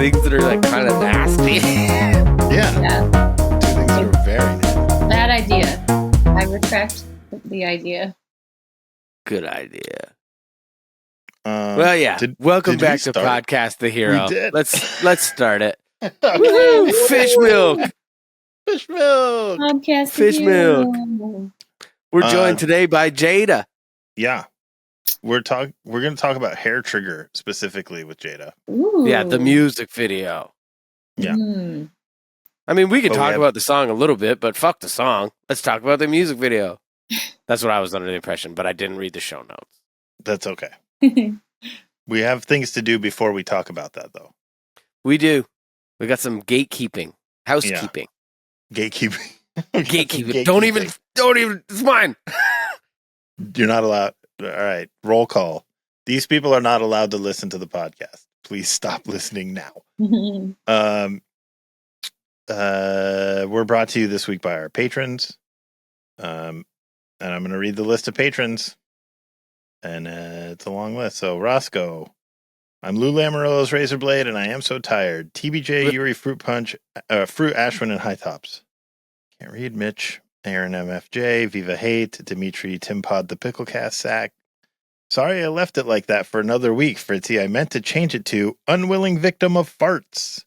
things that are like kind of nasty. Yeah. Two things that are very nasty. Bad idea. I retract the idea. Good idea. Well, yeah. Welcome back to Podcast the Hero. We did. Let's start it. Woo! Fish milk. Fish milk. Podcast Fish milk. We're joined today by Jada. Yeah. We're going to talk about Hair Trigger specifically with Jada. Ooh. Yeah, the music video. Yeah. Mm. I mean, we could talk about the song a little bit, but fuck the song. Let's talk about the music video. That's what I was under the impression, but I didn't read the show notes. That's okay. We have things to do before we talk about that, though. We do. We got some gatekeeping, housekeeping. Yeah. Gatekeeping. Gatekeeping. Don't even. It's mine. You're not allowed. All right. Roll call. These people are not allowed to listen to the podcast. Please stop listening now. We're brought to you this week by our patrons. And I'm going to read the list of patrons. And it's a long list. So, Roscoe. I'm Lou Lamarillo's Razor Blade, and I am so tired. TBJ, Yuri, Fruit Punch, Fruit Ashwin, and High Tops. Can't read. Mitch, Aaron MFJ, Viva Hate, Dimitri, Tim Pod, the Picklecast Sack. Sorry I left it like that for another week, Fritzy. I meant to change it to Unwilling Victim of Farts.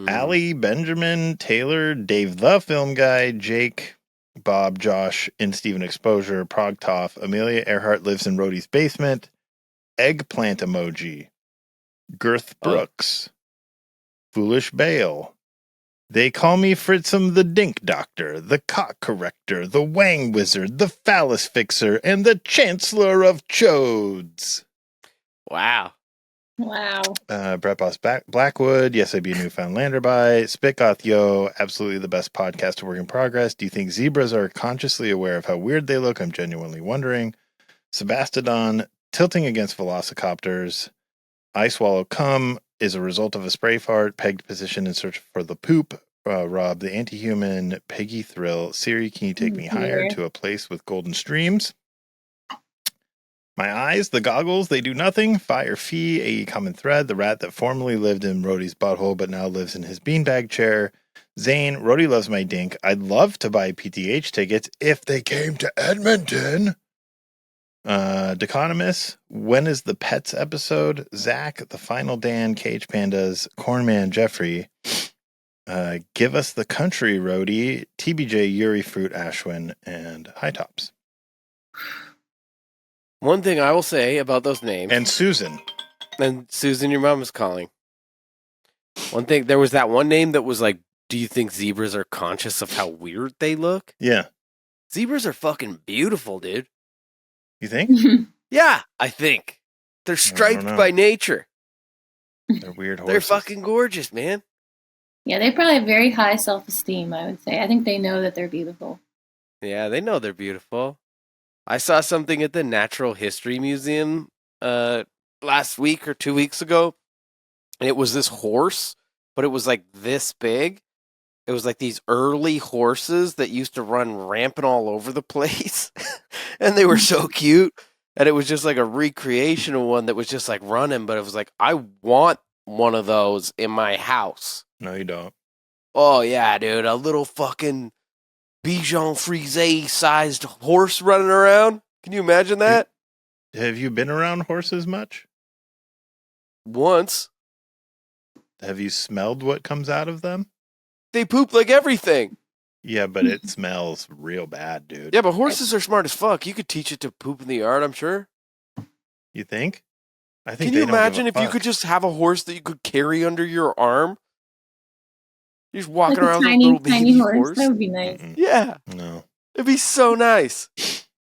Allie, Benjamin, Taylor, Dave the Film Guy, Jake, Bob, Josh, in Steven Exposure, Progtoff, Amelia Earhart lives in Roe-Dee's basement, Eggplant Emoji, Girth Brooks, Foolish Bale. They call me Fritzum the Dink Doctor, the Cock Corrector, the Wang Wizard, the Phallus Fixer, and the Chancellor of Chodes. Wow. Wow. Brett Boss Blackwood, Yes I Be a Newfoundlander by, Spitgoth Yo, absolutely the best podcast, work in progress. Do you think zebras are consciously aware of how weird they look? I'm genuinely wondering. Sebastodon, tilting against velociraptors. I swallow cum is a result of a spray fart, pegged position in search for the poop. Rob, the anti-human, Peggy Thrill, Siri, can you take me higher to a place with golden streams? My eyes, the goggles, they do nothing. Fire Fee, a common thread, the rat that formerly lived in Rhodey's butthole but now lives in his beanbag chair. Zane, Rhodey loves my dink. I'd love to buy PTH tickets if they came to Edmonton. Deconomus, when is the Pets episode? Zach, the Final Dan, Cage Pandas, Cornman Jeffrey. Give us the country, Rhodey, TBJ, Yuri, Fruit, Ashwin, and High Tops. One thing I will say about those names. And Susan. And Susan, your mom is calling. One thing, there was that one name that was like, do you think zebras are conscious of how weird they look? Yeah. Zebras are fucking beautiful, dude. You think? Yeah, I think. They're striped by nature. They're weird horses. They're fucking gorgeous, man. Yeah, they probably have very high self-esteem, I would say. I think they know that they're beautiful. Yeah, they know they're beautiful. I saw something at the Natural History Museum last week or 2 weeks ago. And it was this horse, but it was like this big. It was like these early horses that used to run rampant all over the place. And they were so cute. And it was just like a recreation of one that was just like running. But it was like, I want one of those in my house. No, you don't. Oh, yeah, dude. A little fucking Bichon Frise-sized horse running around. Can you imagine that? Have you been around horses much? Once. Have you smelled what comes out of them? They poop like everything. Yeah, but it smells real bad, dude. Yeah, but horses are smart as fuck. You could teach it to poop in the yard, I'm sure. You think? I think. Can you imagine if you could just have a horse that you could carry under your arm? You're just walking around with a little baby horse. That would be nice. Yeah. No. It'd be so nice.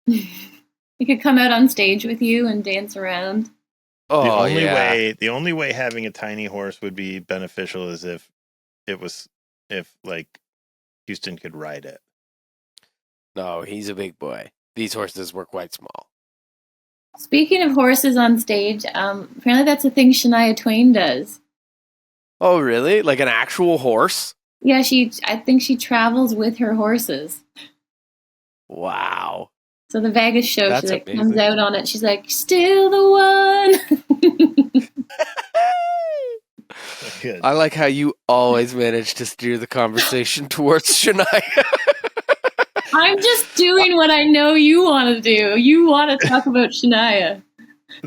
It could come out on stage with you and dance around. Oh, the only way having a tiny horse would be beneficial is if like Houston could ride it. No, he's a big boy. These horses were quite small. Speaking of horses on stage, apparently that's a thing Shania Twain does. Oh, really? Like an actual horse? Yeah, I think she travels with her horses. Wow. So the Vegas show, That's she like amazing. comes out on it. She's like, still the one. good. I like how you always manage to steer the conversation towards Shania. I'm just doing what I know you want to do. You want to talk about Shania.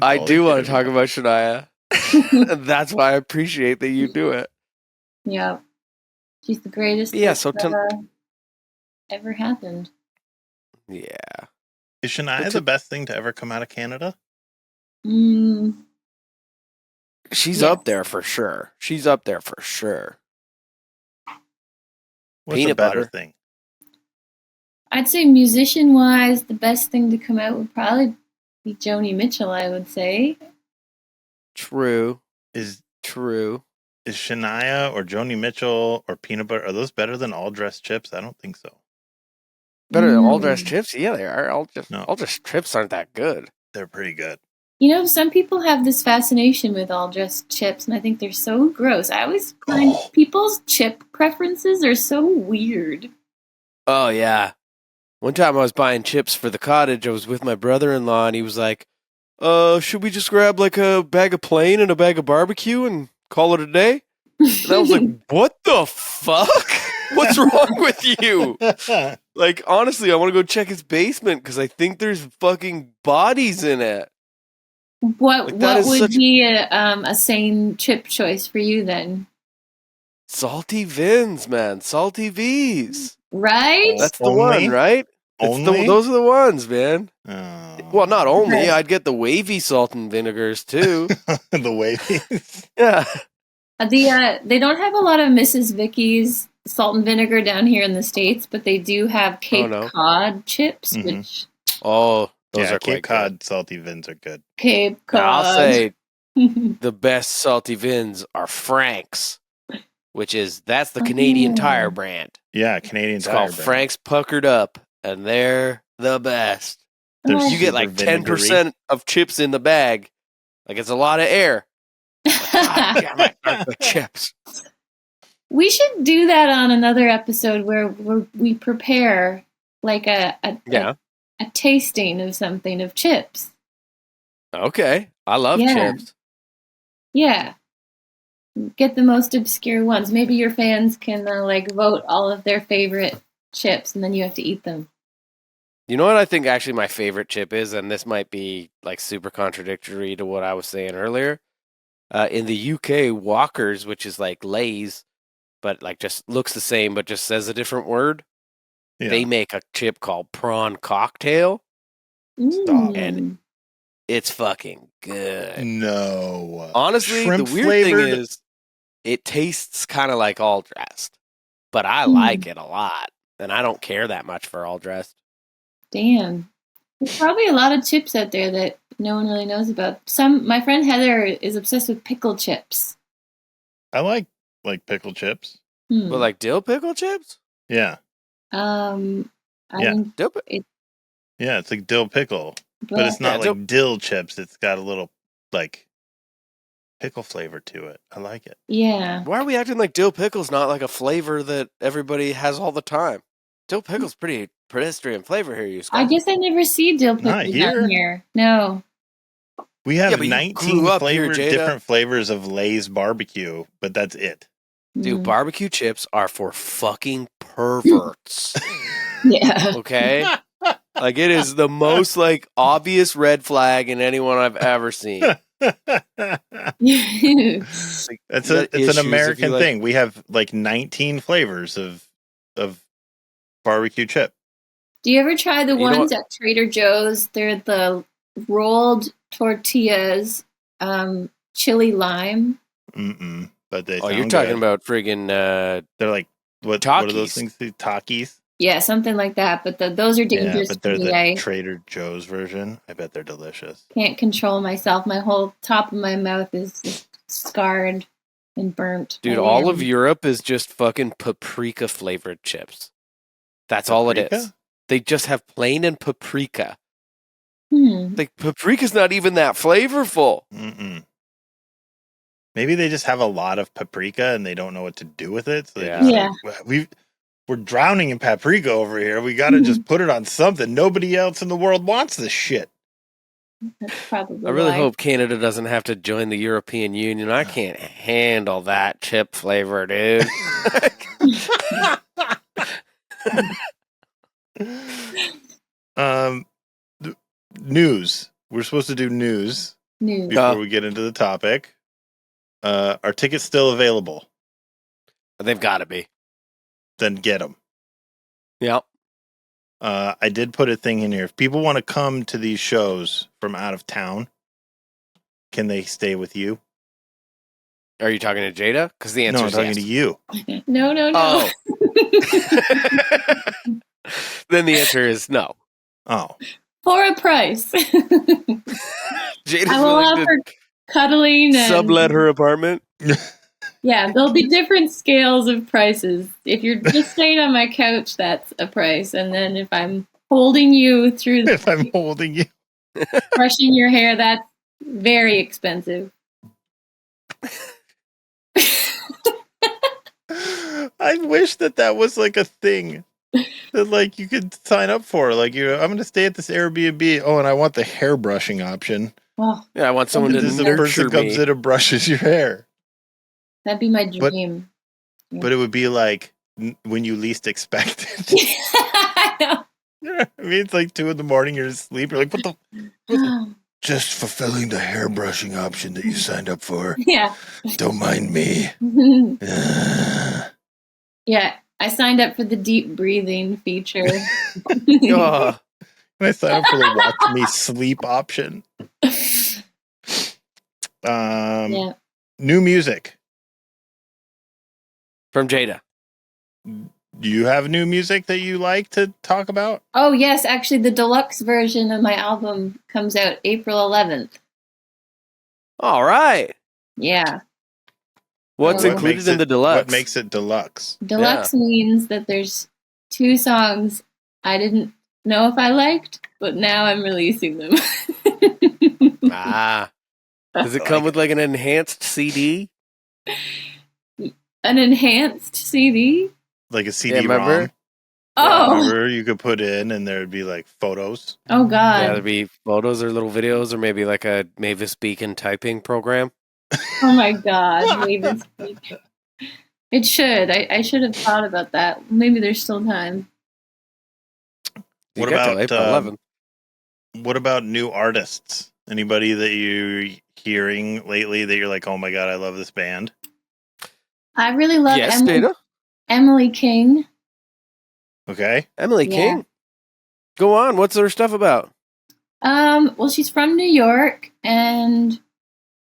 I all do he want to cares talk about Shania. And that's why I appreciate that you do it. Yeah. She's the greatest Yeah, that so ever happened. yeah. Is Shania the best thing to ever come out of Canada? She's Yes. up there for sure. She's up there for sure. What's Peanut a better butter. thing? I'd say musician-wise, the best thing to come out would probably be Joni Mitchell, I would say. True. Is True. Shania or Joni Mitchell or Peanut Butter, are those better than All Dressed Chips? I don't think so. Better than all dressed chips? Yeah, they are. No. All dressed chips aren't that good. They're pretty good. You know, some people have this fascination with all dressed chips, and I think they're so gross. I always find people's chip preferences are so weird. Oh, yeah. One time I was buying chips for the cottage. I was with my brother-in-law, and he was like, should we just grab like a bag of plain and a bag of barbecue and call it a day? And I was like, what the fuck? What's wrong with you? Like, honestly, I want to go check his basement because I think there's fucking bodies in it. What Like, that is would such- be a sane chip choice for you then? Salty Vins, man. Salty V's. Right? That's the Only? one, right? Only? Those are the ones, man. Oh. Well, not only. Okay. I'd get the wavy salt and vinegars, too. The wavies. Yeah. They don't have a lot of Mrs. Vicky's salt and vinegar down here in the States, but they do have Cape no. Cod chips, Mhm. which Oh, those Yeah, are Cape quite good. Cod salty vins are good. Cape Cod. Now, I'll say the best salty Vins are Frank's, that's the Canadian Tire brand. Yeah, Canadian It's Tire called brand. Frank's Puckered Up, and they're the best. They're Oh, You get like super vinegary. 10% of chips in the bag. Like, it's a lot of air. God damn it, the chips. We should do that on another episode where we prepare like a tasting of something of chips. Okay. I love Yeah. chips. Yeah. Get the most obscure ones. Maybe your fans can vote all of their favorite chips, and then you have to eat them. You know what I think actually my favorite chip is, and this might be like super contradictory to what I was saying earlier. In the UK, Walkers, which is like Lay's, but like just looks the same, but just says a different word. Yeah. They make a chip called Prawn Cocktail. Stop. And it's fucking good. No. Honestly, Shrimp the weird flavored? thing is, it tastes kind of like all dressed, but I like it a lot, and I don't care that much for all dressed. Damn. There's probably a lot of chips out there that no one really knows about. My friend Heather is obsessed with pickle chips. I like pickle chips. But like dill pickle chips? Yeah. I Yeah. think Dill Yeah, it's like dill pickle. But it's not Yeah, like dill chips. It's got a little like pickle flavor to it. I like it. Yeah. Why are we acting like dill pickle's not like a flavor that everybody has all the time? Dill pickle's pretty pedestrian flavor here, you Scott. I guess I never see dill Not pickles here. down here. No. We have but you 19 grew up here, Jada. different flavors of Lay's barbecue, but that's it. Dude, barbecue chips are for fucking perverts. Yeah. Okay? Like, it is the most like obvious red flag in anyone I've ever seen. It's an American thing. We have like 19 flavors of barbecue chip. Do you ever try the ones at Trader Joe's? They're the rolled tortillas, chili lime. Mm-mm. But they you're sound talking good. about friggin' they're like what are those things? Takis? Yeah, something like that. But those are dangerous. Yeah, but they're for the me. Trader Joe's version. I bet they're delicious. Can't control myself. My whole top of my mouth is just scarred and burnt. Dude, all of Europe is just fucking paprika flavored chips. That's all it is. They just have plain and paprika. Like, paprika's not even that flavorful. Mm-mm. Maybe they just have a lot of paprika and they don't know what to do with it. So we're drowning in paprika over here. We got to just put it on something. Nobody else in the world wants this shit. That's probably I really why. hope Canada doesn't have to join the European Union. I can't handle that chip flavor, dude. News. We're supposed to do news News. before we get into the topic. Are tickets still available? They've got to be. Then get them. Yep. I did put a thing in here. If people want to come to these shows from out of town, can they stay with you? Are you talking to Jada? Because the answer No, I'm is talking yes. to you. No. Oh. Then the answer is no. Oh. For a price. Jada's I will willing offer to cuddling and sublet her apartment. yeah, there'll be different scales of prices. If you're just staying on my couch, that's a price, and then if I'm holding you through If I'm holding you. brushing your hair, that's very expensive. I wish that was like a thing that like you could sign up for. Like I'm going to stay at this Airbnb. Oh, and I want the hair brushing option. Oh, Yeah, I want someone to This is the nurture person comes me. in and brushes your hair. that'd be my dream. But it would be like when you least expect it. I know. I mean, it's like 2 a.m. You're asleep. You're like, what the? Just fulfilling the hair brushing option that you signed up for. Yeah. Don't mind me. Yeah, I signed up for the deep breathing feature. Oh, Can I sign up for the watch me sleep option? Yeah. New music. from Jada. Do you have new music that you like to talk about? Oh, yes, actually, the deluxe version of my album comes out April 11th. All right. Yeah. What's What included in the deluxe? What makes it deluxe? Deluxe means that there's 2 songs I didn't know if I liked, but now I'm releasing them. Ah. Does it come with like an enhanced CD? An enhanced CD? Like a Yeah, CD-ROM? remember? Oh, Remember, you could put in and there'd be like photos. oh Yeah, God. there'd be photos or little videos or maybe like a Mavis Beacon typing program. Oh my God. Mavis Beacon. It should. I should have thought about that. Maybe there's still time. You What get till about April 11th. What about new artists? Anybody that you're hearing lately that you're like, oh my God, I love this band? I really love Yes, Jada. Emily King. Okay. Emily Yeah. King. Go on. What's her stuff about? Well, she's from New York, and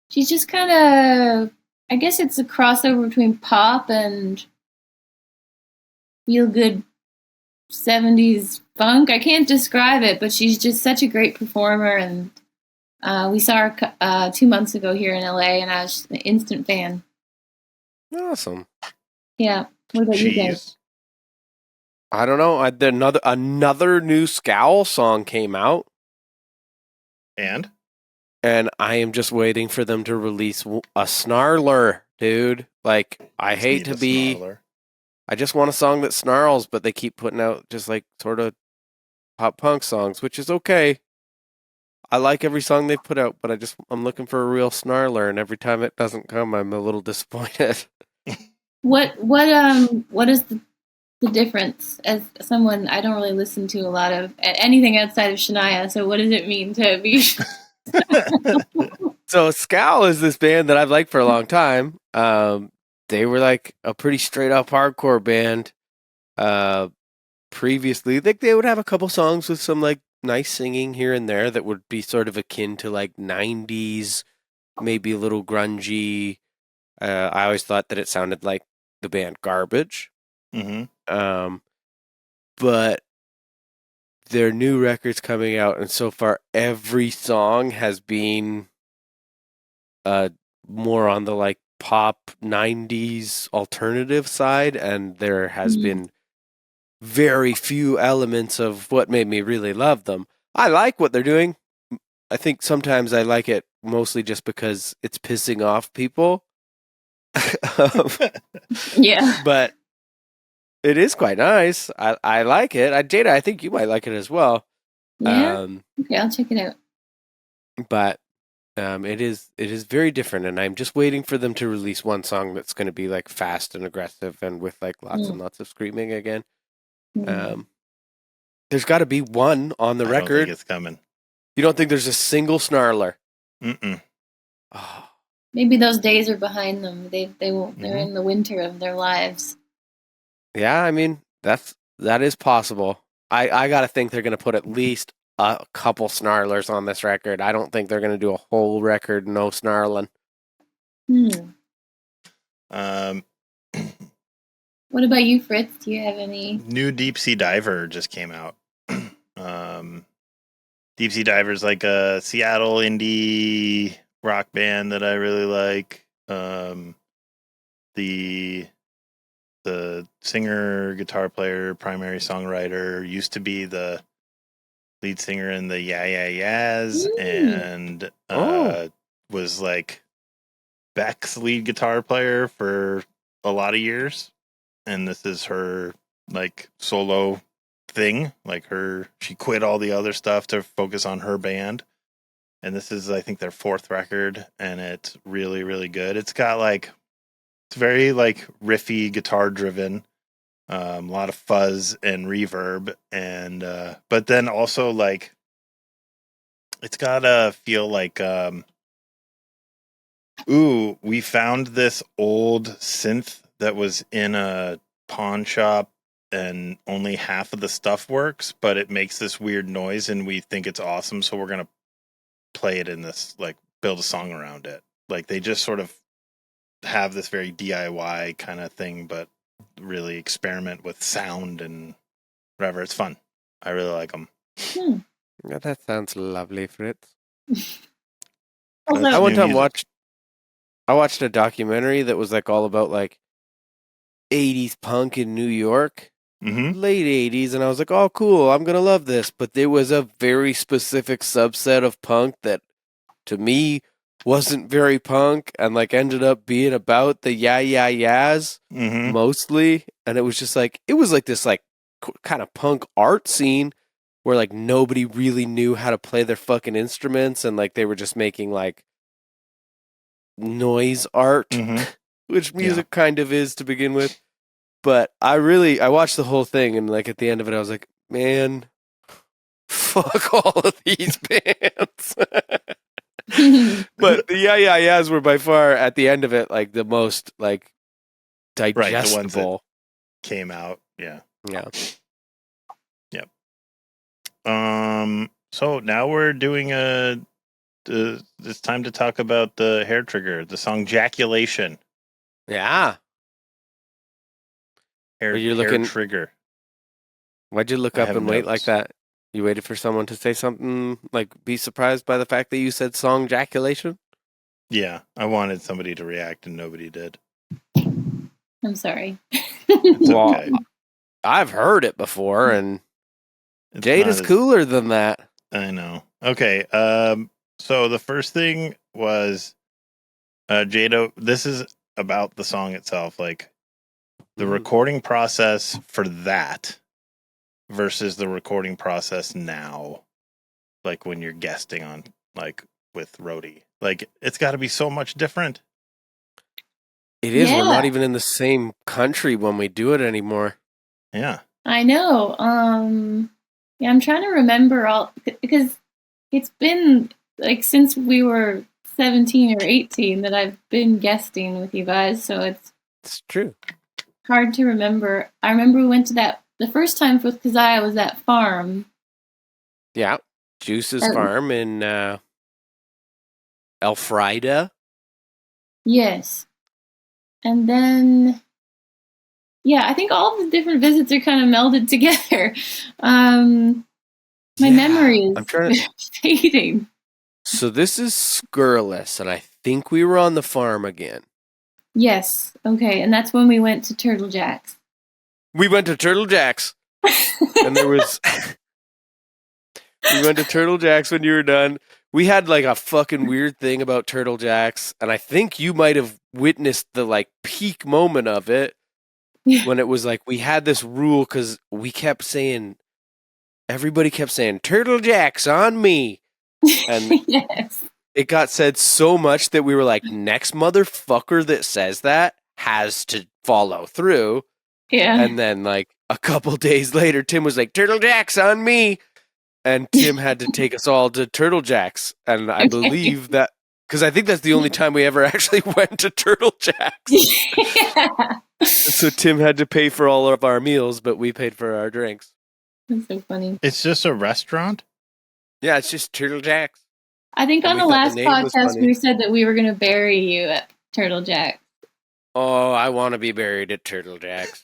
she's just kind of, I guess it's a crossover between pop and feel good 70s funk. I can't describe it, but she's just such a great performer, and we saw her 2 months ago here in LA, and I was just an instant fan. Awesome. Yeah. What about you guys? Cheese. I don't know. Another new Scowl song came out, And? and I am just waiting for them to release a snarler, dude. Like, I hate to be. Snarler. I just want a song that snarls, but they keep putting out just like sort of pop punk songs, which is okay. I like every song they put out, but I'm looking for a real snarler, and every time it doesn't come, I'm a little disappointed. What is the difference? As someone, I don't really listen to a lot of anything outside of Shania, so what does it mean to be? So Scowl is this band that I've liked for a long time. They were like a pretty straight up hardcore band. Previously, like they would have a couple songs with some like nice singing here and there that would be sort of akin to like 90s, maybe a little grungy. I always thought that it sounded like the band Garbage. Mm-hmm. But their new record's coming out, and so far every song has been more on the like pop 90s alternative side, and there has been very few elements of what made me really love them. I like what they're doing. I think sometimes I like it mostly just because it's pissing off people. Yeah. But it is quite nice. I like it. Jada, I think you might like it as well. Yeah. Okay, I'll check it out. but it is very different, and I'm just waiting for them to release one song that's going to be like fast and aggressive and with like lots and lots of screaming again. There's got to be one on the I don't think record. it's coming. You don't think there's a single snarler? Mm-mm. Oh, Maybe those days are behind them. They won't. They're in the winter of their lives. yeah, I mean that is possible. I got to think they're going to put at least a couple snarlers on this record. I don't think they're going to do a whole record no snarling. Um, What about you, Fritz? Do you have any? new Deep Sea Diver just came out. Deep Sea Diver is like a Seattle indie rock band that I really like. The singer, guitar player, primary songwriter used to be the lead singer in the Yeah Yeah Yeahs and was like Beck's lead guitar player for a lot of years. And this is her like solo thing. Like she quit all the other stuff to focus on her band. And this is, I think, their fourth record, and it's really, really good. It's got like, it's very like riffy, guitar driven, a lot of fuzz and reverb, and but then also like, it's got a feel like, ooh, we found this old synth that was in a pawn shop and only half of the stuff works, but it makes this weird noise and we think it's awesome, so we're going to play it in this, like, build a song around it. Like, they just sort of have this very DIY kind of thing, but really experiment with sound and whatever. It's fun. I really like them. Yeah, that sounds lovely, Fritz. Also, I one time watched a documentary that was like all about like 80s punk in New York, late 80s, and I was like, oh, cool, I'm gonna love this. But there was a very specific subset of punk that, to me, wasn't very punk, and like ended up being about the Yeah Yeah Yeahs mostly, and it was just like, it was like this like kind of punk art scene where like nobody really knew how to play their fucking instruments, and like they were just making like noise art, which music kind of is to begin with. But I watched the whole thing, and like at the end of it, I was like, man, fuck all of these bands. But the Yeah Yeah Yeahs were by far at the end of it like the most like digestible. Right, the ones that came out, yeah. Yep. So now we're doing it's time to talk about the hair trigger, the song Jaculation. Yeah. Hair trigger. Why'd you look up and wait like that? You waited for someone to say something, like be surprised by the fact that you said song Jaculation? Yeah, I wanted somebody to react and nobody did. I'm sorry. It's okay. I've heard it before, and Jada's cooler than that. I know. Okay, so the first thing was Jada, this is about the song itself, like the recording process for that versus the recording process now, like when you're guesting on, like with Roe-Dee. Like, it's got to be so much different. It is. Yeah. We're not even in the same country when we do it anymore. Yeah. I know. Yeah, I'm trying to remember all, because it's been like since we were 17 or 18 that I've been guesting with you guys, so it's true. Hard to remember. I remember we went to the first time with Keziah was that farm. Yeah, Juice's farm in Elfrida. Yes. And then, yeah, I think all the different visits are kind of melded together. My memory is fading. So this is Scurrilous, and I think we were on the farm again. Yes. Okay, and that's when we went to Turtle Jack's. We went to Turtle Jack's, and there was. We went to Turtle Jack's when you were done. We had like a fucking weird thing about Turtle Jack's, and I think you might have witnessed the like peak moment of it when it was like we had this rule because we kept saying, everybody kept saying Turtle Jack's on me, And Yes. it got said so much that we were like, next motherfucker that says that has to follow through. Yeah. And then like a couple days later, Tim was like, Turtle Jacks on me. And Tim had to take us all to Turtle Jacks. And I believe that, because I think that's the only time we ever actually went to Turtle Jacks. Yeah. And so Tim had to pay for all of our meals, but we paid for our drinks. That's so funny. It's just a restaurant? Yeah, it's just Turtle Jacks. I think And on we the thought last the name was podcast funny. we said that we were going to bury you at Turtle Jack. Oh, I want to be buried at Turtle Jacks.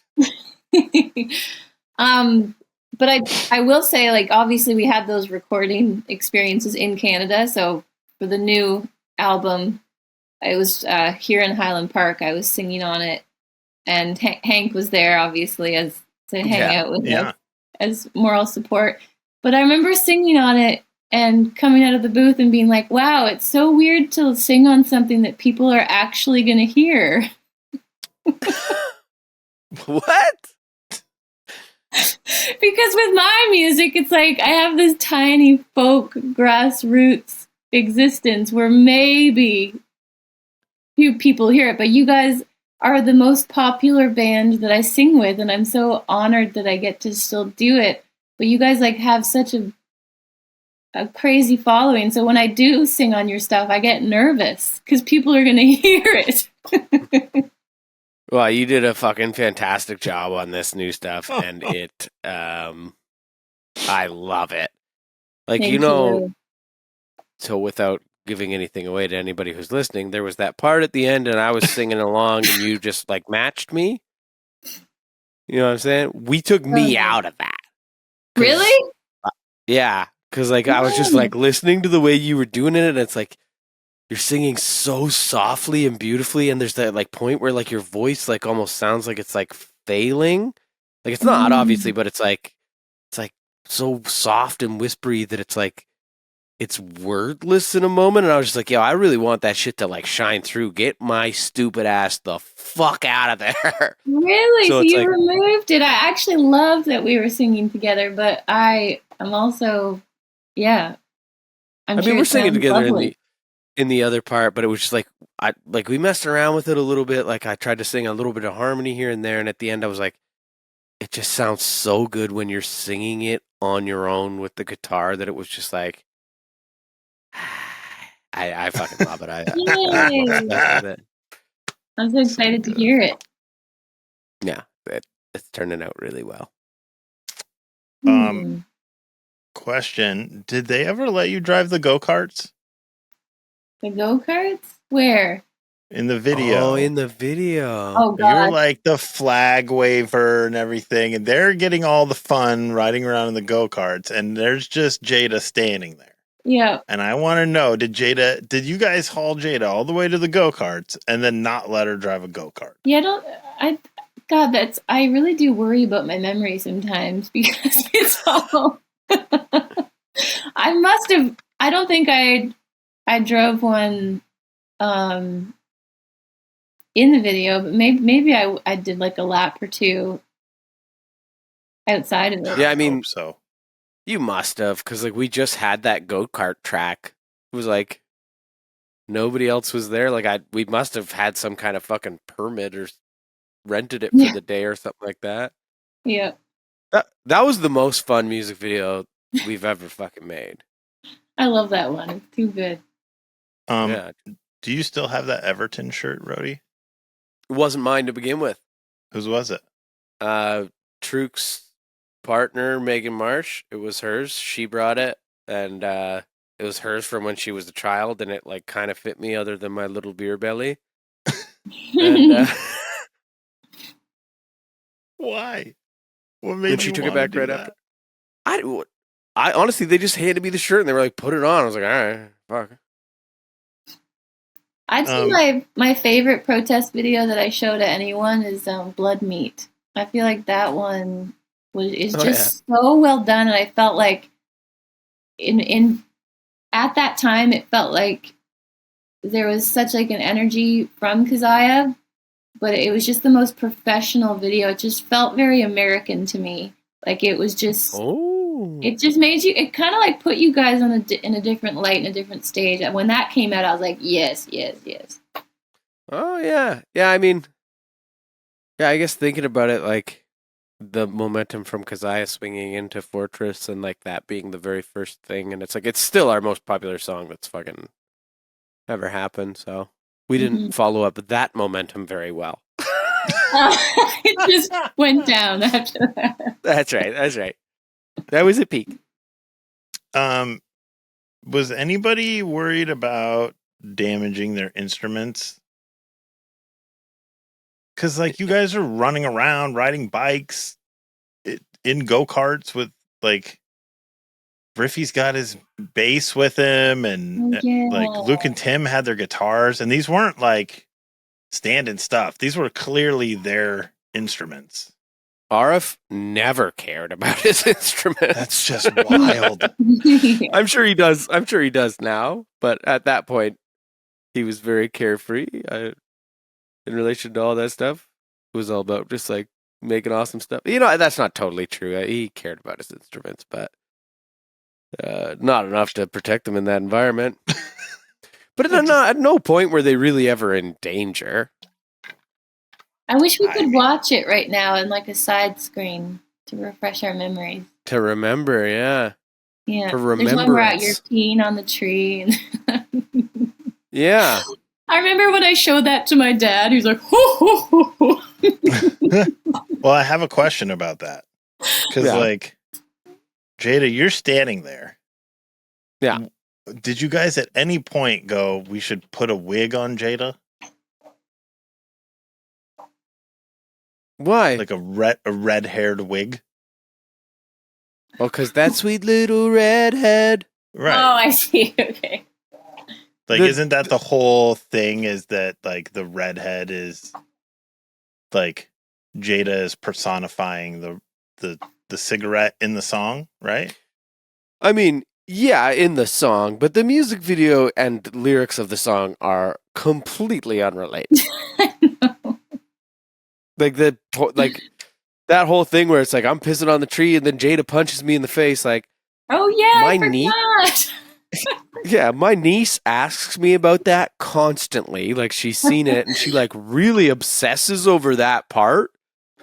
But I will say, like, obviously we had those recording experiences in Canada. So for the new album, I was here in Highland Park. I was singing on it, and Hank was there, obviously, as to hang out with us as moral support. But I remember singing on it and coming out of the booth and being like, "Wow, it's so weird to sing on something that people are actually going to hear." What? Because with my music, it's like I have this tiny folk grassroots existence where maybe few people hear it, but you guys are the most popular band that I sing with, and I'm so honored that I get to still do it. But you guys like have such a crazy following, so when I do sing on your stuff, I get nervous because people are going to hear it. Well, you did a fucking fantastic job on this new stuff, and it, I love it. Like, Thank you know, you. so without giving anything away to anybody who's listening, there was that part at the end, and I was singing along, and you just like matched me. You know what I'm saying? We took me out of that. Really? Yeah, because like I was just like listening to the way you were doing it, and it's like you're singing so softly and beautifully, and there's that like point where like your voice like almost sounds like it's like failing. Like it's not obviously, but it's like so soft and whispery that it's like it's wordless in a moment. And I was just like, yo, I really want that shit to like shine through. Get my stupid ass the fuck out of there. Really? So you like, removed it. I actually love that we were singing together, but I'm also, yeah. I mean, we're singing together in the other part, but it was just like we messed around with it a little bit. Like I tried to sing a little bit of harmony here and there, and at the end I was like, it just sounds so good when you're singing it on your own with the guitar that it was just like I fucking love it. Yay. I'm so excited to hear it. Yeah, it's turning out really well. Question: did they ever let you drive the go-karts? The go-karts? Where? In the video. Oh, in the video. Oh, God. You're like the flag waver and everything, and they're getting all the fun riding around in the go-karts, and there's just Jada standing there. Yeah. And I want to know, did you guys haul Jada all the way to the go-karts and then not let her drive a go-kart? Yeah, I really do worry about my memory sometimes because it's all... I don't think I drove one in the video, but maybe I did like a lap or two outside of it. Yeah, I mean, hope so. You must have, because like we just had that go-kart track. It was like nobody else was there. Like we must have had some kind of fucking permit or rented it for the day or something like that. Yeah. That was the most fun music video we've ever fucking made. I love that one. It's too good. Yeah. Do you still have that Everton shirt, Roe-Dee? It wasn't mine to begin with. Whose was it? Truk's partner, Megan Marsh. It was hers. She brought it, and it was hers from when she was a child, and it like kind of fit me other than my little beer belly. And why? What made she you took want it back to do right that? after. I honestly, they just handed me the shirt and they were like, "Put it on." I was like, "All right, fuck." I'd say my favorite protest video that I show to anyone is Blood Meat. I feel like that one is just so well done, and I felt like in at that time it felt like there was such like an energy from Keziah, but it was just the most professional video. It just felt very American to me. Like it was just it just made you. It kind of like put you guys on in a different light, in a different stage. And when that came out, I was like, yes, yes, yes. Oh yeah, yeah. I mean, yeah. I guess thinking about it, like the momentum from Keziah swinging into Fortress, and like that being the very first thing, and it's like it's still our most popular song that's fucking ever happened. So we didn't follow up that momentum very well. It just went down after that. That's right. That's right. That was a peak. Was anybody worried about damaging their instruments? Because, like, you guys are running around, riding bikes, in go-karts with, like, Griffey's got his bass with him, and, like, Luke and Tim had their guitars, and these weren't, like, stand-in stuff. These were clearly their instruments. Arif never cared about his instruments. That's just wild. I'm sure he does. I'm sure he does now, but at that point, he was very carefree in relation to all that stuff. It was all about just like making awesome stuff. You know, that's not totally true. He cared about his instruments, but not enough to protect them in that environment. But at no point were they really ever in danger. I wish we could watch it right now in like a side screen to refresh our memories. To remember, yeah. Yeah. For There's one where you're remembrance. peeing on the tree. Yeah. I remember when I showed that to my dad, he was like, ho, ho, ho, ho. Well, I have a question about that. Because, Yeah. like, Jada, you're standing there. Yeah. Did you guys at any point go, we should put a wig on Jada? Why? Like a red-haired wig? Well, because that sweet little redhead. Right. Oh, I see. Okay. Like, isn't that the whole thing, is that, like, the redhead is, like, Jada is personifying the cigarette in the song, right? I mean, yeah, in the song, but the music video and lyrics of the song are completely unrelated. I know. Like that whole thing where it's like I'm pissing on the tree and then Jada punches me in the face. Like, Oh, yeah, I My knee- forgot. yeah, my niece asks me about that constantly. Like she's seen it and she like really obsesses over that part.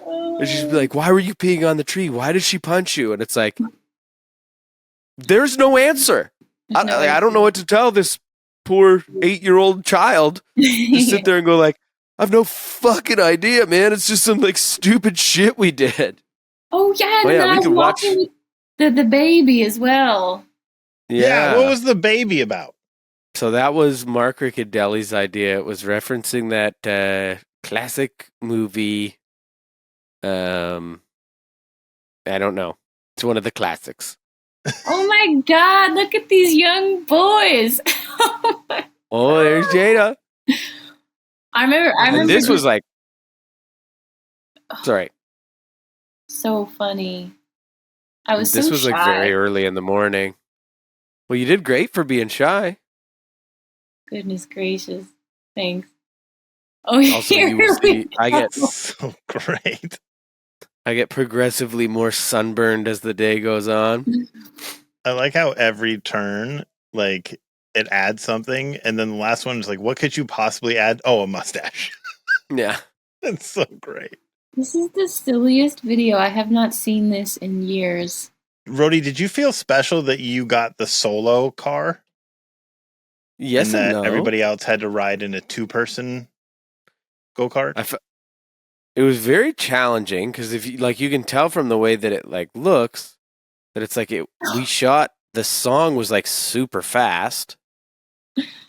And she's be like, "Why were you peeing on the tree? Why did she punch you?" And it's like, there's no answer. I don't know what to tell this poor 8-year-old child. Just sit there and go like, I've no fucking idea, man. It's just some like stupid shit we did. Oh, yeah, and Oh, yeah, then we I was could watch- watching the baby as well. Yeah. What was the baby about? So that was Mark Riccadelli's idea. It was referencing that classic movie. I don't know. It's one of the classics. Oh, my God, look at these young boys. Oh, there's Jada. I remember And this was like, sorry, so funny. I was this so was shy. like very early in the morning. Well, you did great for being shy. Goodness gracious. Thanks. Oh, Also, here you will we see, I get So great. progressively more sunburned as the day goes on. I like how every turn, like, it adds something, and then the last one is like, what could you possibly add? Oh, a mustache. Yeah. That's so great. This is the silliest video. I have not seen this in years. Roe-Dee, did you feel special that you got the solo car? Yes and and that no. everybody else had to ride in a 2-person go-kart? It was very challenging because if you like, you can tell from the way that it like looks that it's like we shot the song was like super fast,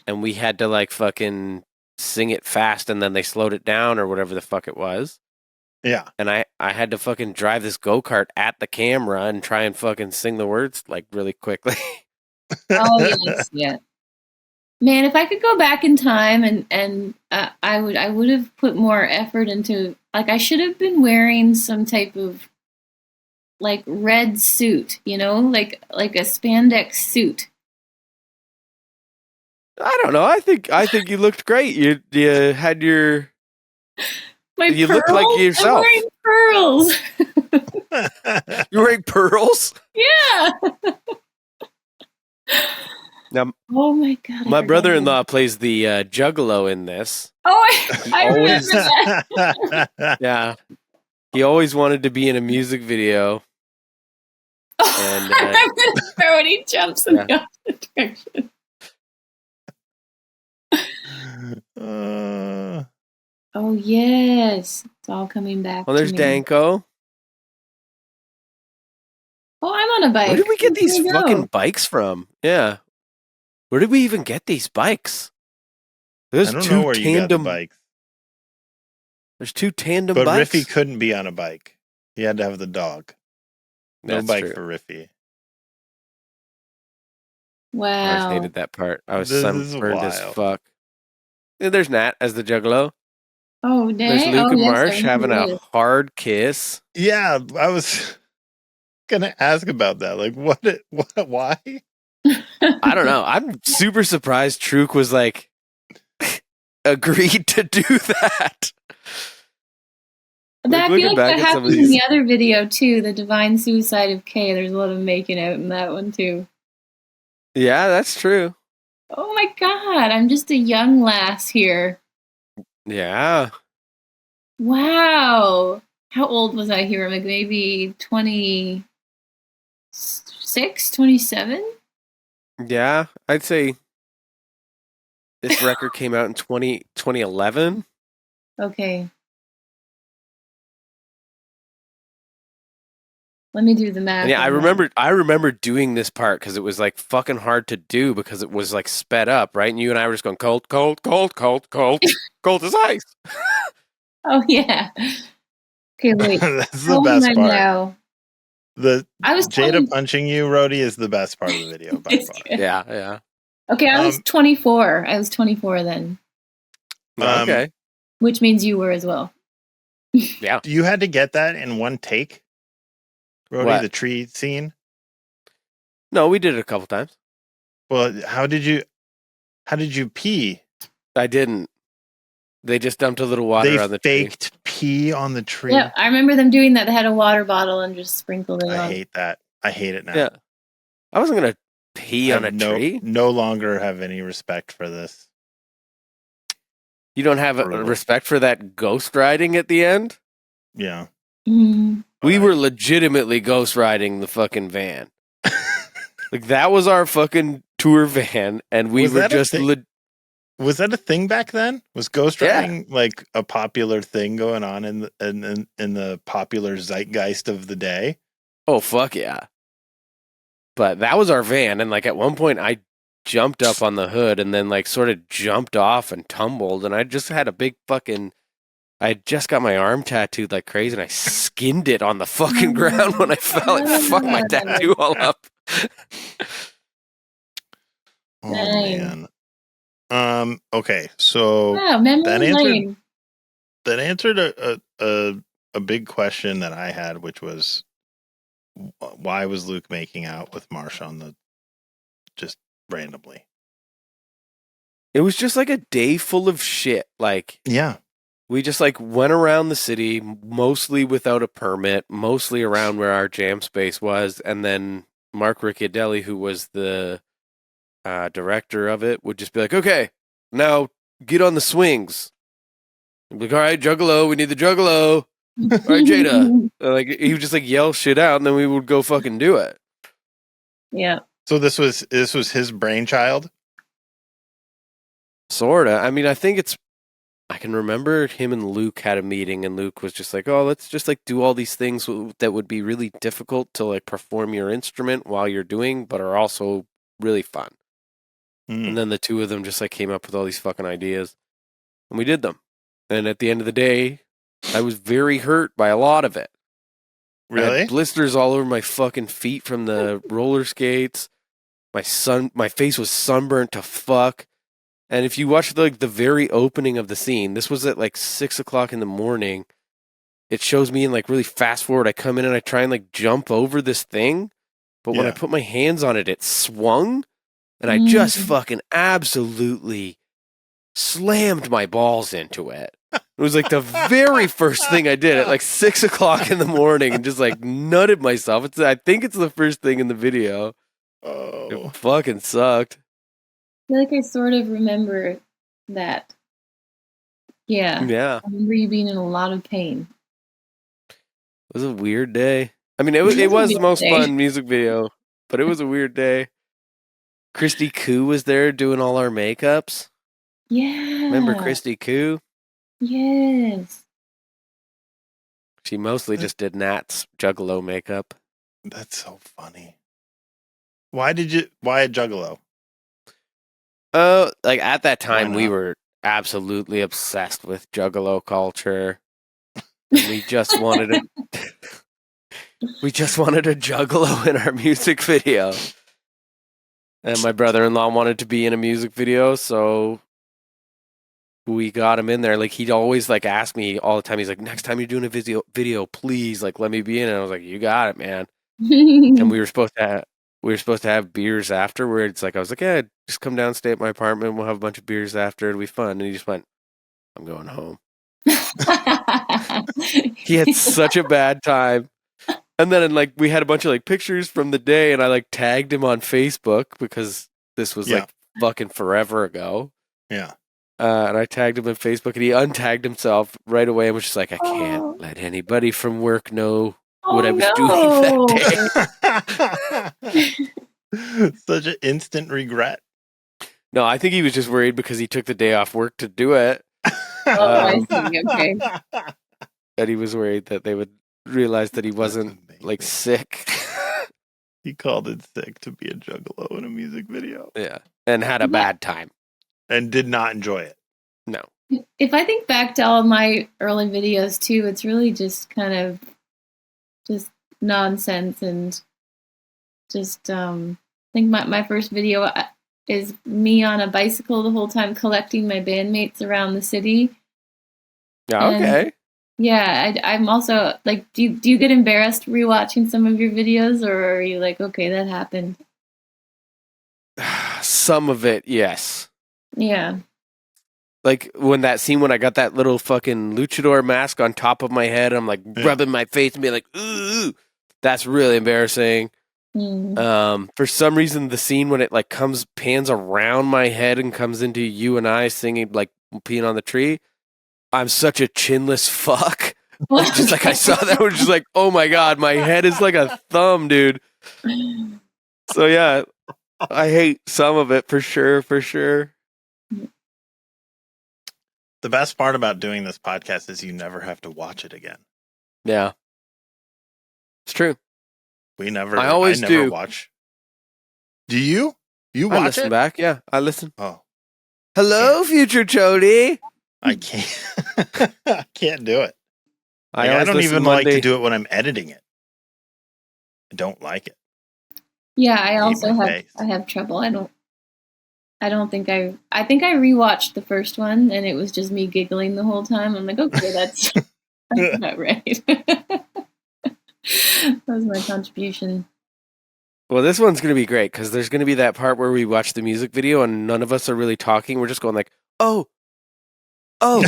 and we had to like fucking sing it fast, and then they slowed it down or whatever the fuck it was. Yeah. And I had to fucking drive this go-kart at the camera and try and fucking sing the words like really quickly. Oh, yes, yeah. Man, if I could go back in time and I would have put more effort into, like, I should have been wearing some type of like red suit, you know, like a spandex suit. I don't know. I think you looked great. You had your My You pearls? look like yourself. I'm wearing pearls. You're wearing pearls. Yeah. Now, Oh my god. I my forgot brother-in-law plays the Juggalo in this. Oh, He I always, remember that. yeah, he always wanted to be in a music video, and I remember when he jumps in yeah. the opposite direction. Oh yes, it's all coming back. Well, there's to me. Danko. Oh, I'm on a bike. Where did we get these Here we go. fucking bikes from? Yeah, where did we even get these bikes? There's I don't two know where you got the tandem. bikes. There's two tandem But bikes. Riffy couldn't be on a bike. He had to have the dog. No That's bike true. for Riffy. I Wow. always hated that part. I was This is sunburned as wild. fuck. Yeah, there's Nat as the Juggalo. Oh, There's dang. Luke Oh, and yes, Marsh I having a remember hard kiss. Yeah, I was gonna ask about that. Like, what? Why? this. I don't know. I'm super surprised Truk was like agreed to do that. I Like, feel looking like back that at some of happened in these- the other video too, the Divine Suicide of K. There's a lot of making out in that one too. Yeah, that's true. Oh my god, I'm just a young lass here. Yeah. Wow. How old was I here? Like maybe 26, 27? Yeah. I'd say this record came out in 2011. Okay. Let me do the math. And yeah, on that. I remember doing this part because it was like fucking hard to do because it was like sped up, right? And you and I were just going cold, cold, cold, cold, cold, cold as ice. Oh yeah. Okay, wait. That's How the old am best I part. now? I was Jada 20 punching you, Roadie, is the best part of the video by It's far. good. Yeah, yeah. Okay, I was 24. I was 24 then, Okay. which means you were as well. Yeah. You had to get that in one take, Roadie, What? the tree scene. No, we did it a couple times. Well, how did you pee? I didn't. They just dumped a little water They on the tree. faked pee on the tree. Yeah, I remember them doing that. They had a water bottle and just sprinkled it I on. hate that. I hate it now. Yeah. I wasn't going to pee I on a have tree. no longer have any respect for this. You don't have a Brutal. respect for that ghost riding at the end? Yeah. Mm. We But were legitimately ghost riding the fucking van. Like, that was our fucking tour van, and we Was were that a just... thing? Was that a thing back then? Was ghost Yeah. riding like a popular thing going on in the popular zeitgeist of the day? Oh, fuck yeah. But that was our van, and like at one point I jumped up on the hood and then like sort of jumped off and tumbled, and I just had a big fucking... I had just got my arm tattooed like crazy, and I skinned it on the fucking ground when I fell. It fucked my tattoo all up. Oh Dang. man. Okay, so Wow, memory that answered lane. a big question that I had, which was why was Luke making out with Marsha on the just randomly? It was just like a day full of shit. Like, Yeah. we just like went around the city, mostly without a permit, mostly around where our jam space was, and then Mark Ricciardelli, who was the director of it, would just be like, "Okay, now get on the swings." I'd be like, "All right, Juggalo, we need the Juggalo." All right, Jada. Like, he would just like yell shit out, and then we would go fucking do it. Yeah. So this was his brainchild. Sorta. I mean, I can remember him and Luke had a meeting, and Luke was just like, "Oh, let's just like do all these things that would be really difficult to like perform your instrument while you're doing, but are also really fun." And then the two of them just like came up with all these fucking ideas, and we did them. And at the end of the day, I was very hurt by a lot of it. I Really? had blisters all over my fucking feet from the roller skates. My face was sunburnt to fuck. And if you watch the very opening of the scene, this was at like 6:00 in the morning. It shows me in like really fast forward. I come in and I try and like jump over this thing, but when I Yeah. put my hands on it, it swung, and I just fucking absolutely slammed my balls into it. It was like the very first thing I did at like 6 o'clock in the morning and just like nutted myself. I think it's the first thing in the video. Oh. It fucking sucked. I feel like I sort of remember that. Yeah. Yeah. I remember you being in a lot of pain. It was a weird day. I mean, it was a was the weird most day. fun music video, but it was a weird day. Christy Kool was there doing all our makeups. Yeah. Remember Christy Kool? Yes. She mostly just did Nat's Juggalo makeup. That's so funny. Why a Juggalo? Like at that time Why we not? were absolutely obsessed with Juggalo culture. And we just wanted a Juggalo in our music video. And my brother-in-law wanted to be in a music video, so we got him in there. Like he'd always like ask me all the time. He's like, "Next time you're doing a video, please like let me be in it." And I was like, "You got it, man." And we were supposed to have beers afterwards. Like I was like, "Yeah, just come down, stay at my apartment. We'll have a bunch of beers after. It'll be fun." And he just went, "I'm going home." He had such a bad time. And then like we had a bunch of like pictures from the day, and I like tagged him on Facebook because this was like fucking forever ago. Yeah. And I tagged him on Facebook, and he untagged himself right away and was just like, "I can't let anybody from work know what I was doing that day." Such an instant regret. No, I think he was just worried because he took the day off work to do it. I see. Okay. And he was worried that they would realize that he wasn't like sick. He called it sick to be a Juggalo in a music video. Yeah. And had a bad time. And did not enjoy it. No. If I think back to all of my early videos too, it's really just kind of just nonsense and just I think my first video is me on a bicycle the whole time collecting my bandmates around the city. Yeah, okay. Yeah, I'm also like, do you get embarrassed rewatching some of your videos, or are you like, okay, that happened? Some of it, yes. Yeah. Like when I got that little fucking luchador mask on top of my head, I'm like rubbing my face and being like, "Ooh," that's really embarrassing. For some reason, the scene when it like pans around my head and comes into you and I singing like peeing on the tree, I'm such a chinless fuck. Just like I saw that, I was just like, oh my god, my head is like a thumb, dude. So yeah, I hate some of it for sure. The best part about doing this podcast is you never have to watch it again. Yeah, it's true. I never do. Watch. Do you? You I watch listen it? back. Yeah, I listen. Oh, hello, future Jody. I can't. I can't do it. I don't even like to do it when I'm editing it. I don't like it. Yeah, I also have trouble. I think I rewatched the first one and it was just me giggling the whole time. I'm like, okay, that's not right. That was my contribution. Well, this one's going to be great because there's going to be that part where we watch the music video and none of us are really talking. We're just going like, oh. For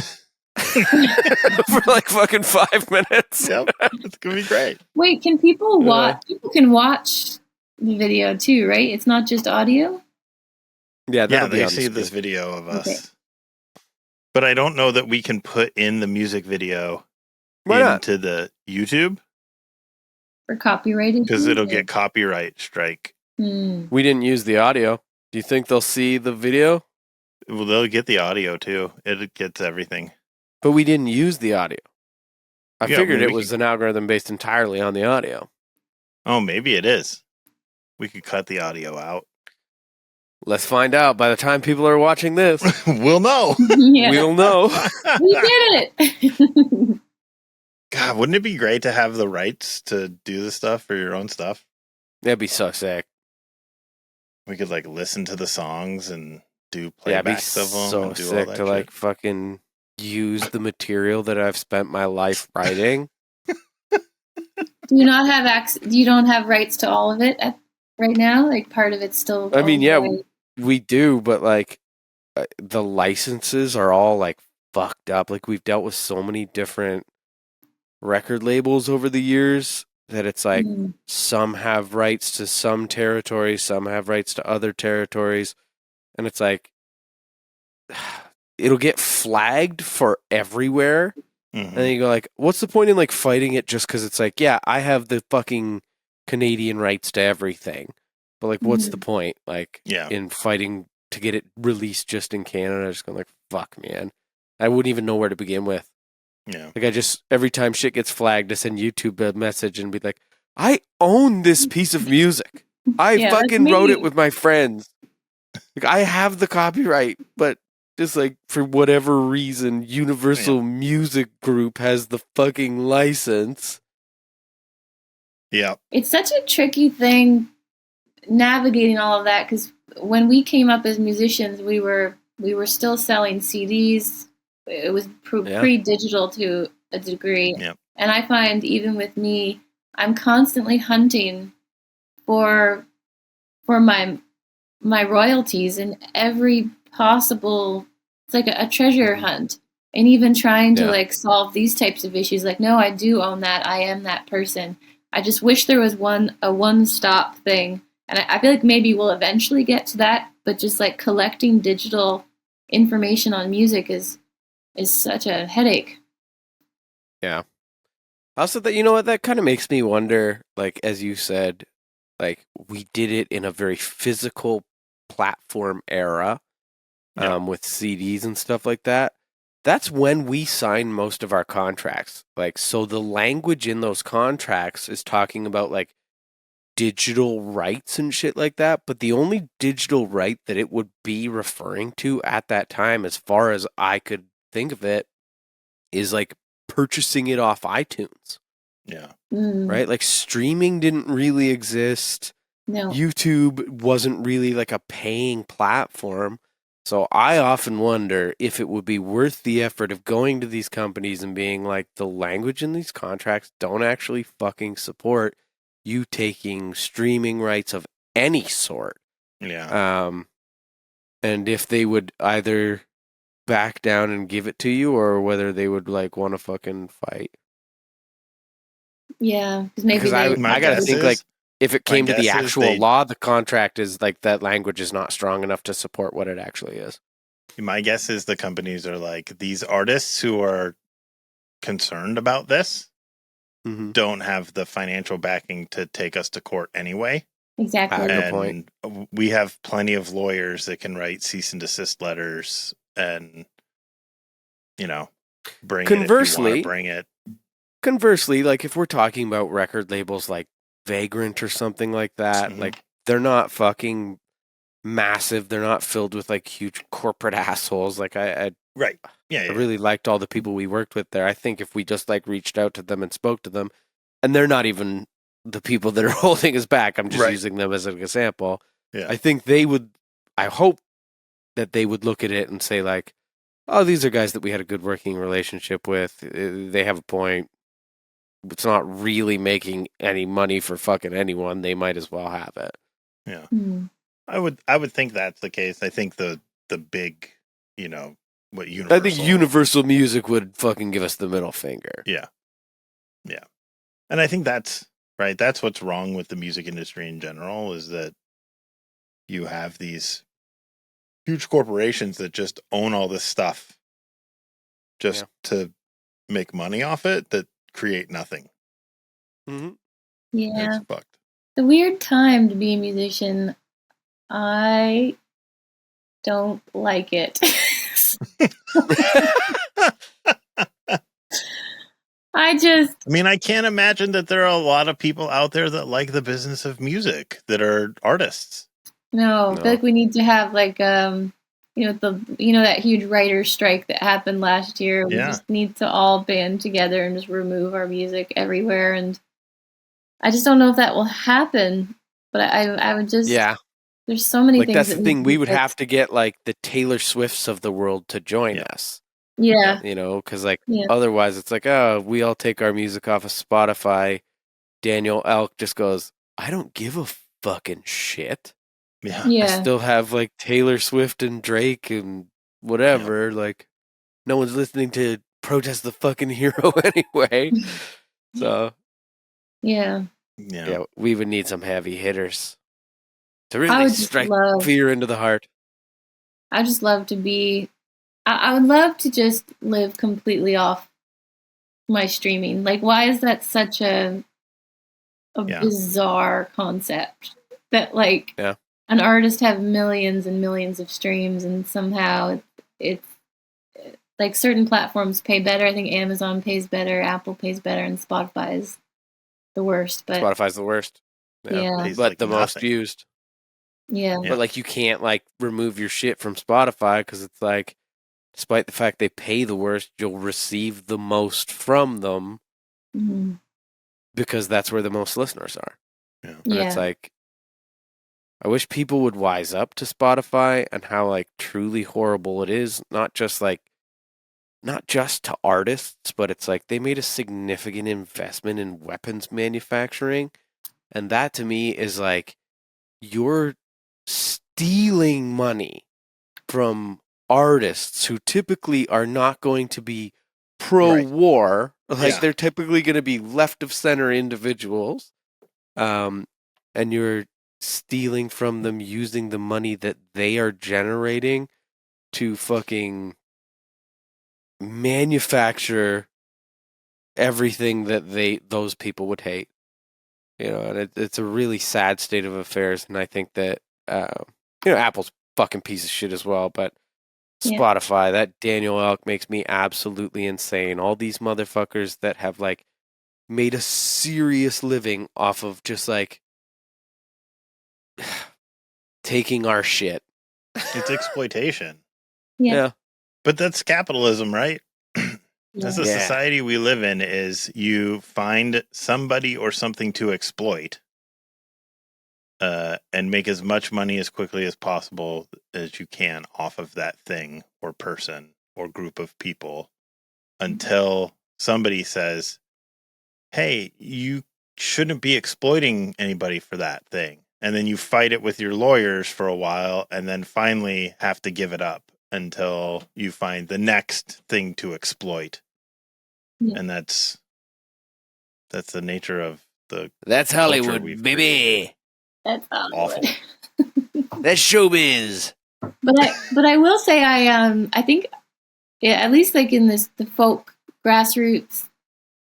like fucking 5 minutes. Yep, it's going to be great. Wait, can people watch? People can watch the video too, right? It's not just audio? Yeah, they see this video of us. Okay. But I don't know that we can put in the music video into the YouTube. For copyrighted? Because it'll get copyright strike. We didn't use the audio. Do you think they'll see the video? Well, they'll get the audio too. It gets everything. But we didn't use the audio. I figured it was an algorithm based entirely on the audio. Oh, maybe it is. We could cut the audio out. Let's find out. By the time people are watching this, we'll know. Yeah. We'll know. We did it. God, wouldn't it be great to have the rights to do this stuff for your own stuff? That'd be so sick. We could like listen to the songs and do playbacks of them. So and do sick all that to shit. like fucking use the material that I've spent my life writing. Do you not have you don't have rights to all of it right now? Like part of it's still. I mean, yeah, we do, but like the licenses are all like fucked up. Like, we've dealt with so many different record labels over the years that it's like some have rights to some territories, some have rights to other territories, and it's like it'll get flagged for everywhere. And then you go like, what's the point in like fighting it just because it's like, yeah, I have the fucking Canadian rights to everything. But like, what's the point? Like, in fighting to get it released just in Canada, just going like, fuck, man. I wouldn't even know where to begin with. Yeah. Like, I just, every time shit gets flagged, I send YouTube a message and be like, I own this piece of music. I fucking wrote it with my friends. Like, I have the copyright, but just like for whatever reason, Universal Music Group has the fucking license. Yeah. It's such a tricky thing navigating all of that, because when we came up as musicians, we were still selling CDs. It was pre-digital to a degree. Yeah. And I find even with me, I'm constantly hunting for my royalties in every possible. It's like a treasure hunt, and even trying to like solve these types of issues. Like, no, I do own that. I am that person. I just wish there was a one-stop thing, and I feel like maybe we'll eventually get to that. But just like collecting digital information on music is such a headache. Yeah. Also, that, you know what, that kind of makes me wonder. Like, as you said, like, we did it in a very physical platform era, with CDs and stuff like that. That's when we signed most of our contracts. Like, so the language in those contracts is talking about like digital rights and shit like that. But the only digital right that it would be referring to at that time, as far as I could think of it, is like purchasing it off iTunes. Yeah. Right? Like, streaming didn't really exist. No. YouTube wasn't really like a paying platform. So I often wonder if it would be worth the effort of going to these companies and being like, the language in these contracts don't actually fucking support you taking streaming rights of any sort. Yeah. And if they would either back down and give it to you, or whether they would like want to fucking fight. Yeah, because maybe Because I gotta think like, if it came to the actual law, the contract is like, that language is not strong enough to support what it actually is. My guess is the companies are like, these artists who are concerned about this don't have the financial backing to take us to court anyway. Exactly. Good point. We have plenty of lawyers that can write cease and desist letters and, you know, bring it if you want to bring it. Conversely, like, if we're talking about record labels like Vagrant or something like that, like, they're not fucking massive. They're not filled with like huge corporate assholes. Like, I really liked all the people we worked with there. I think if we just like reached out to them and spoke to them, and they're not even the people that are holding us back, I'm just using them as an example. Yeah. I think they would, I hope that they would look at it and say like, oh, these are guys that we had a good working relationship with. They have a point. It's not really making any money for fucking anyone. They might as well have it. Yeah. I would think that's the case. I think the big, you know, what Universal. I think Universal Music would fucking give us the middle finger. Yeah. Yeah. And I think that's right. That's what's wrong with the music industry in general, is that you have these huge corporations that just own all this stuff just to make money off it, that create nothing. Yeah. It's fucked. The weird time to be a musician. I don't like it. I mean, I can't imagine that there are a lot of people out there that like the business of music that are artists. No. I feel like we need to have like that huge writer's strike that happened last year. We just need to all band together and just remove our music everywhere. And I just don't know if that will happen. But I would just there's so many like, things. that's the thing. We would have to get like the Taylor Swifts of the world to join us. Yeah. You know, because like otherwise it's like, oh, we all take our music off of Spotify. Daniel Elk just goes, I don't give a fucking shit. Yeah. I still have like Taylor Swift and Drake and whatever. Like, no one's listening to Protest the Fucking Hero anyway. So Yeah. yeah, we would need some heavy hitters to I really would just strike love, fear into the heart. I just love to be, I would love to just live completely off my streaming. Like, why is that such a bizarre concept that like an artist have millions and millions of streams and somehow it's like certain platforms pay better. I think Amazon pays better, Apple pays better, and Spotify is the worst. But Spotify's the worst. Yeah. But like the most used. Yeah. But like you can't like remove your shit from Spotify because it's like, despite the fact they pay the worst, you'll receive the most from them because that's where the most listeners are. And it's like, I wish people would wise up to Spotify and how like truly horrible it is. Not just to artists, but it's like they made a significant investment in weapons manufacturing. And that to me is like, you're stealing money from artists who typically are not going to be pro-war. Like they're typically going to be left of center individuals. And you're stealing from them using the money that they are generating to fucking manufacture everything that those people would hate. And it's a really sad state of affairs. And I think that, Apple's fucking piece of shit as well, but Spotify, that Daniel Elk makes me absolutely insane. All these motherfuckers that have like made a serious living off of just like taking our shit. It's exploitation. Yeah. But that's capitalism, right? That's the society we live in, is you find somebody or something to exploit and make as much money as quickly as possible as you can off of that thing or person or group of people until somebody says, hey, you shouldn't be exploiting anybody for that thing. And then you fight it with your lawyers for a while and then finally have to give it up until you find the next thing to exploit. And that's the nature of that's Hollywood, baby. That's Hollywood. Awful. That's showbiz. But I will say I think at least like in the folk grassroots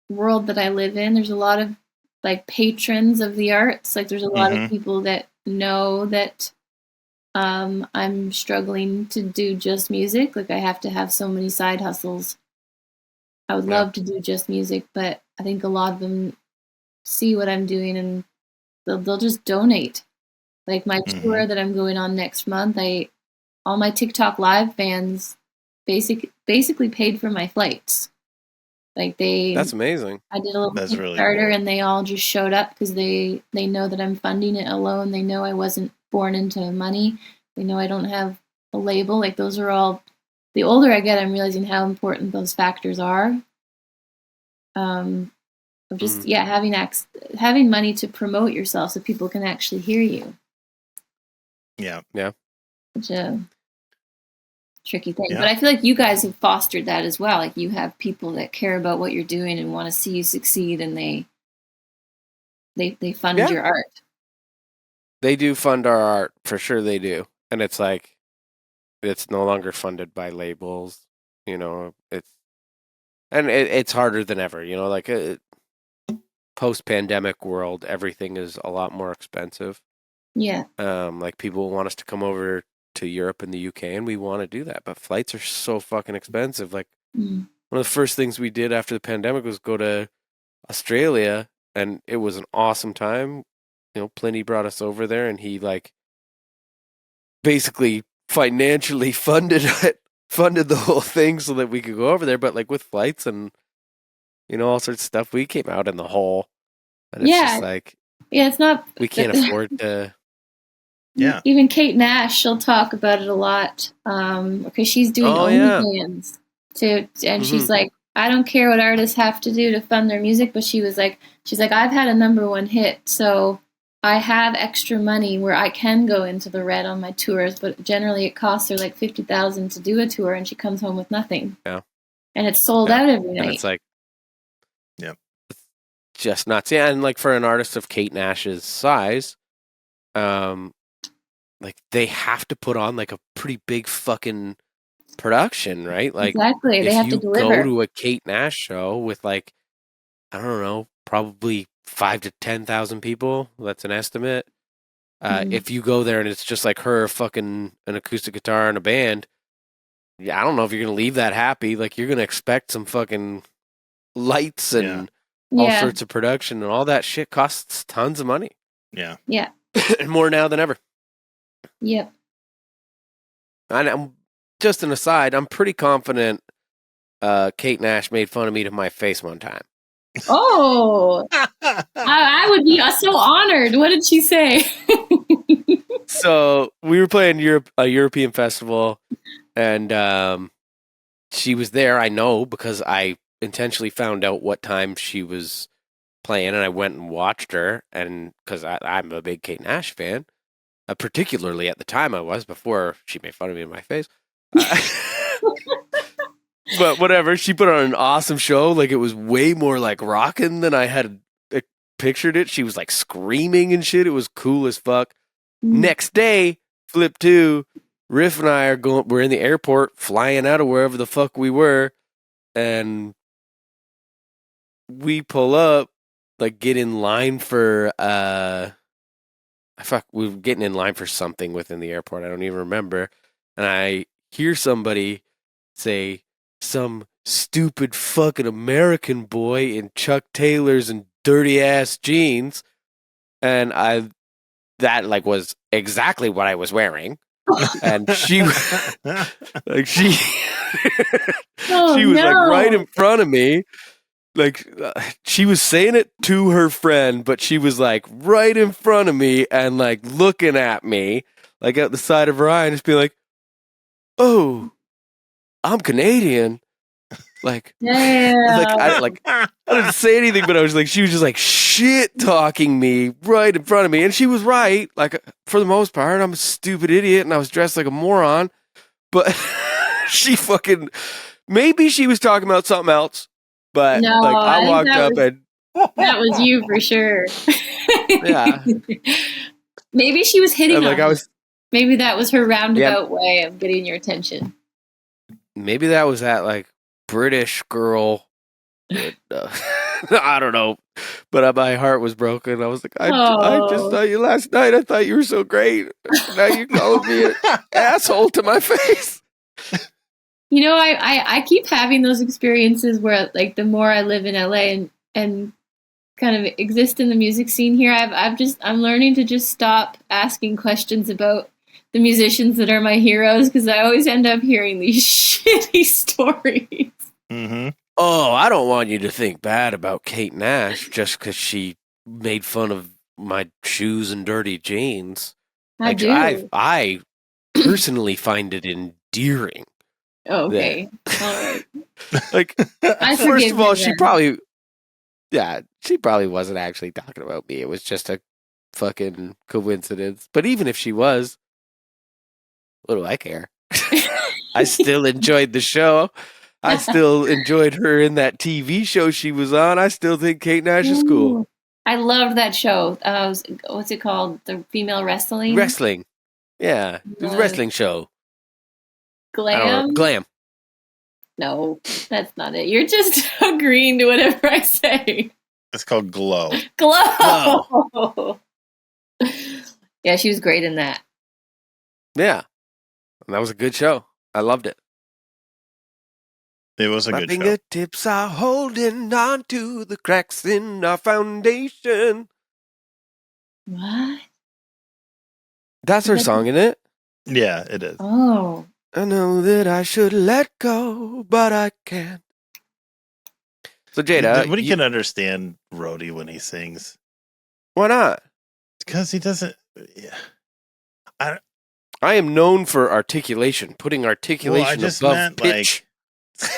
world that I live in, there's a lot of like patrons of the arts. Like there's a lot of people that know that I'm struggling to do just music. Like I have to have so many side hustles. I would love to do just music, but I think a lot of them see what I'm doing and they'll just donate. Like my tour that I'm going on next month, all my TikTok live fans basically paid for my flights. Like that's amazing. I did a little Kickstarter and they all just showed up because they know that I'm funding it alone. They know I wasn't born into money. They know I don't have a label. Like those are all, the older I get, I'm realizing how important those factors are. Of just having money to promote yourself so people can actually hear you. Yeah. Which a tricky thing. But I feel like you guys have fostered that as well. Like you have people that care about what you're doing and want to see you succeed, and they fund your art. They do fund our art, for sure they do. And it's like, it's no longer funded by labels, it's harder than ever, like post-pandemic world, everything is a lot more expensive. Yeah. Like people want us to come over to Europe and the UK, and we want to do that, but flights are so fucking expensive. Like one of the first things we did after the pandemic was go to Australia, and it was an awesome time. Pliny brought us over there, and he like basically financially funded the whole thing so that we could go over there. But like with flights and all sorts of stuff, we came out in the hole, and it's just like it's not, we can't afford to. Yeah. Even Kate Nash, she'll talk about it a lot because she's doing OnlyFans too, and she's like, I don't care what artists have to do to fund their music, but she's like, I've had a #1 hit, so I have extra money where I can go into the red on my tours, but generally it costs her like 50,000 to do a tour, and she comes home with nothing. Yeah. And it's sold Yeah. out every And night. it's like, Yep. just nuts. Yeah, and like for an artist of Kate Nash's size, like they have to put on like a pretty big fucking production, right? Like Exactly. They if have to you go deliver. to a Kate Nash show with like, I don't know, probably 5 to 10,000 people, that's an estimate. If you go there and it's just like her, fucking an acoustic guitar and a band, yeah, I don't know if you're gonna leave that happy. Like you're gonna expect some fucking lights and all Yeah. sorts of production, and all that shit costs tons of money. Yeah. Yeah. And more now than ever. Yep. And I'm just an aside, I'm pretty confident Kate Nash made fun of me to my face one time. Oh, I would be so honored. What did she say? So we were playing a European festival, and she was there. I know because I intentionally found out what time she was playing, and I went and watched her. And because I'm a big Kate Nash fan, particularly at the time I was, before she made fun of me in my face. But whatever, she put on an awesome show. Like it was way more like rockin' than I had pictured it. She was like screaming and shit. It was cool as fuck. Next day, flip 2, Riff and I we're in the airport flying out of wherever the fuck we were, and we pull up, like get in line for we were getting in line for something within the airport. I don't even remember. And I hear somebody say, some stupid fucking American boy in Chuck Taylors and dirty ass jeans. And that like was exactly what I was wearing. And she like she was like right in front of me. Like she was saying it to her friend, but she was like right in front of me and like looking at me like out the side of her eye and just being like, "Oh, I'm Canadian." Like, I didn't say anything, but I was like, she was just like shit talking me right in front of me, and she was right. Like for the most part, I'm a stupid idiot, and I was dressed like a moron. But she fucking maybe she was talking about something else. But No, like I walked up and that was you for sure. Yeah. Maybe she was hitting like on I you. was. Maybe that was her roundabout way of getting your attention. Maybe that was that like British girl. I don't know, but my heart was broken. I was like, I just saw you last night. I thought you were so great. Now you're calling me an asshole to my face. You know, I keep having those experiences where, like, the more I live in LA and kind of exist in the music scene here, I'm learning to just stop asking questions about the musicians that are my heroes, because I always end up hearing these shitty stories. Mm-hmm. Oh, I don't want you to think bad about Kate Nash just because she made fun of my shoes and dirty jeans. I do. I personally find it endearing. Okay. All right. Like, I first of all, then. she probably wasn't actually talking about me. It was just a fucking coincidence. But even if she was, what do I care? I still enjoyed the show. I still enjoyed her in that TV show she was on. I still think Kate Nash is cool. I loved that show. What's it called? The female wrestling? Wrestling. Yeah. It was a wrestling show. Glam? Glam. No, that's not it. You're just agreeing to whatever I say. It's called Glow. Glow! Yeah, she was great in that. Yeah. And that was a good show. I loved it. It was a good show. My fingertips are holding on to the cracks in our foundation. What? That's her song, isn't it? Yeah, it is. Oh. I know that I should let go, but I can't. So, Jada. Nobody can understand Roe-Dee when he sings. Why not? Because he doesn't. Yeah. I am known for articulation, putting articulation above pitch.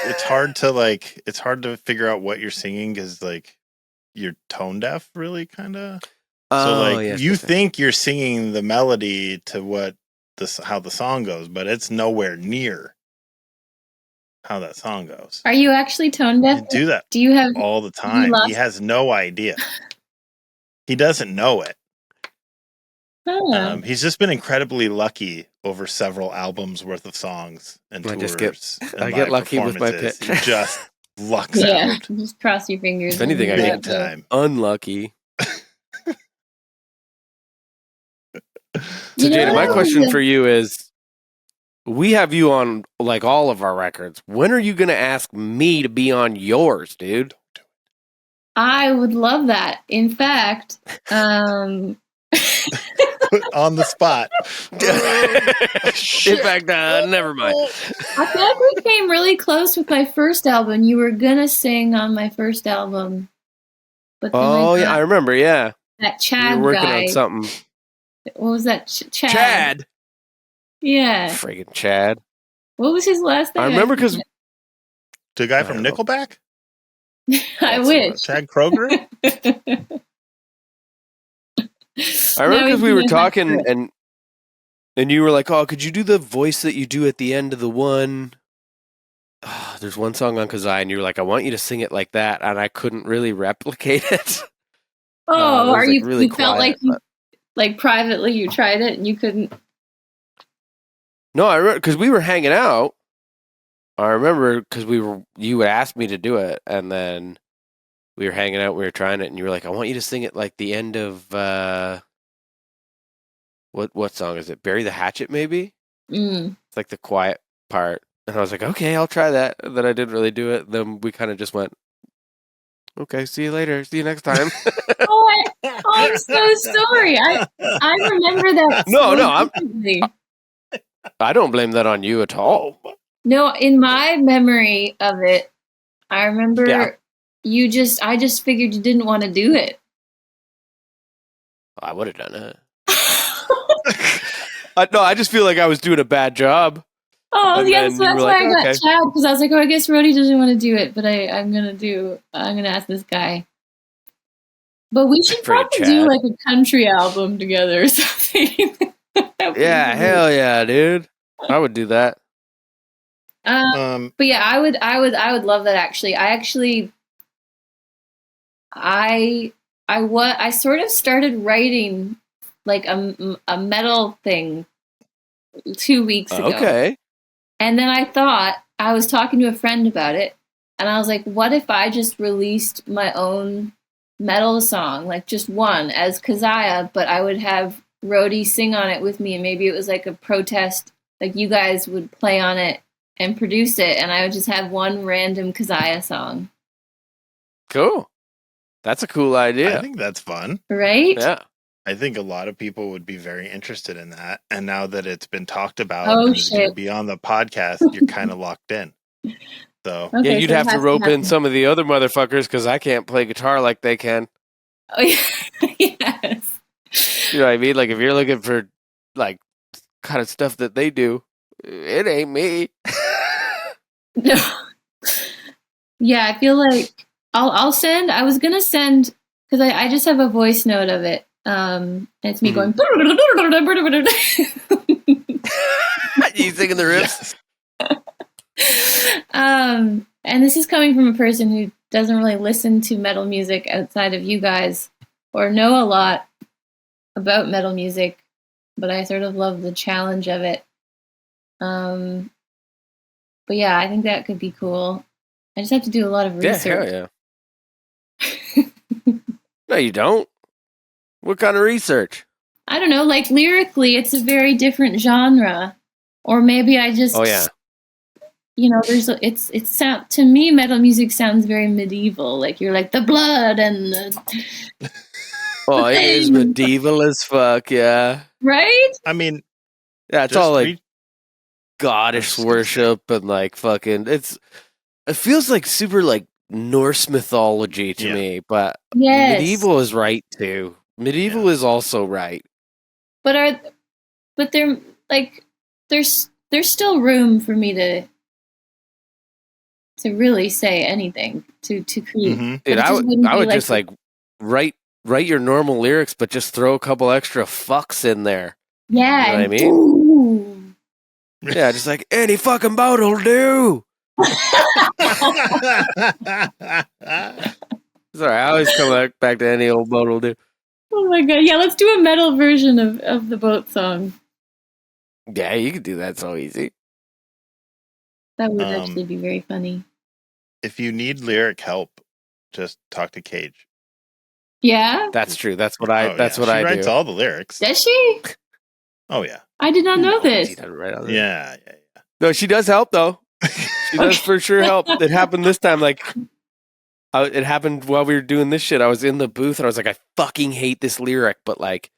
It's hard to figure out what you're singing because like you're tone deaf, really, kind of. So Oh, like yes, you yes, yes. think you're singing the melody to how the song goes, but it's nowhere near how that song goes. Are you actually tone deaf? You do that Do you have all the time. He lost? has no idea. He doesn't know it. Huh. He's just been incredibly lucky over several albums worth of songs and I tours. get and get live lucky with my performances. pitch. He just lucks Yeah, out just cross your fingers. If anything, I big get time. unlucky. So, You know Jada, what my I question was- for you is: we have you on like all of our records. When are you going to ask me to be on yours, dude? I would love that. In fact, On the spot. In fact, never mind. I feel like we came really close with my first album. You were gonna sing on my first album, but then Oh, yeah, I remember. Yeah, that we Chad were working guy. on something. What was that? Chad. Chad, Yeah. friggin' Chad. What was his last name? I remember because The guy I from don't know. Nickelback? I wish. Chad Kroger? I remember because we were talking and and you were like, "Oh, could you do the voice that you do at the end of the one?" There's one song on Kazai, and you were like, "I want you to sing it like that," and I couldn't really replicate it. oh, it was, are like, you? really You felt quiet, like you, but- like privately you tried it and you couldn't. No, I remember because we were hanging out. I remember because you asked me to do it, and then we were hanging out, we were trying it, and you were like, "I want you to sing it like the end of what song is it? Bury the Hatchet, maybe." Mm. It's like the quiet part. And I was like, okay, I'll try that. And then I didn't really do it. Then we kind of just went, okay, see you later. See you next time. I'm so sorry. I remember that. No, so vividly. I don't blame that on you at all. No, in my memory of it, I remember Yeah. I just figured you didn't want to do it. I would have done it. No, I just feel like I was doing a bad job. Oh, And yeah, then so you that's were why like, I got okay. Chad, because I was like, oh, I guess Roe-Dee doesn't want to do it, but I'm gonna ask this guy. But we should Friggin' probably do Chad. like a country album together or something. Yeah, hell yeah, dude. I would do that. But yeah, I would love that actually. I sort of started writing like a metal thing 2 weeks ago. Okay. And then I was talking to a friend about it, and I was like, what if I just released my own metal song, like just one as Keziah, but I would have Roe-Dee sing on it with me, and maybe it was like a protest, like you guys would play on it and produce it, and I would just have one random Keziah song. Cool. That's a cool idea. I think that's fun. Right? Yeah. I think a lot of people would be very interested in that. And now that it's been talked about Oh, and is going to shit. be on the podcast, you're kind of locked in. So Okay, Yeah, you'd so it have to has rope in happen. some of the other motherfuckers because I can't play guitar like they can. Oh, yeah. Yes. You know what I mean? Like if you're looking for like kind of stuff that they do, it ain't me. No. Yeah, I feel like I was gonna send because I just have a voice note of it. And it's me going. You singing the riffs? And this is coming from a person who doesn't really listen to metal music outside of you guys or know a lot about metal music, but I sort of love the challenge of it. But yeah, I think that could be cool. I just have to do a lot of research. Yeah, hell yeah. No, you don't. What kind of research? I don't know, like lyrically, it's a very different genre. Or maybe I just, Oh yeah. you know, it's sound to me, metal music sounds very medieval. Like you're like the blood and the Oh, it is medieval as fuck. Yeah. right. I mean, Yeah, it's just all like read- goddess I was gonna worship and like fucking. It feels like super like Norse mythology to Yeah. me, but Yes, medieval is right too. Medieval is also right. but they're like there's still room for me to really say anything to create. Mhm. But Dude, it just wouldn't I be would like just like write write your normal lyrics, but just throw a couple extra fucks in there. Yeah. You know what I mean? Ooh. Yeah, just like any fucking boat'll do. Sorry, I always come back to any old boat'll do. Oh my god. Yeah, let's do a metal version of the boat song. Yeah, you could do that so easy. That would actually be very funny. If you need lyric help, just talk to Cage. Yeah? That's true. That's what I She writes do. all the lyrics. Does she? Oh yeah. I did not know this. She doesn't write all that. Yeah. No, she does help though. She does for sure help. It happened this time. Like, it happened while we were doing this shit. I was in the booth and I was like, I fucking hate this lyric, but like,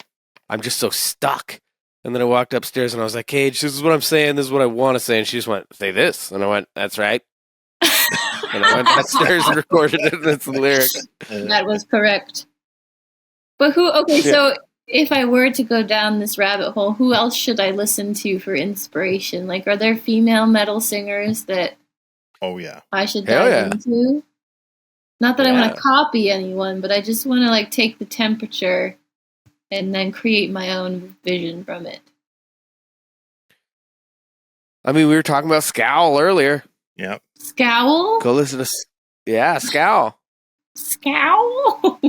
I'm just so stuck. And then I walked upstairs and I was like, Cage, this is what I'm saying. This is what I want to say. And she just went, say this. And I went, that's right. And I went upstairs and recorded it. And that's the lyric. That was correct. But so if I were to go down this rabbit hole, who else should I listen to for inspiration? Like, are there female metal singers that Oh yeah. I should dive into? Not that I want to copy anyone, but I just want to like take the temperature and then create my own vision from it. I mean, we were talking about Scowl earlier. Yep. Scowl? Go listen to Scowl. Scowl?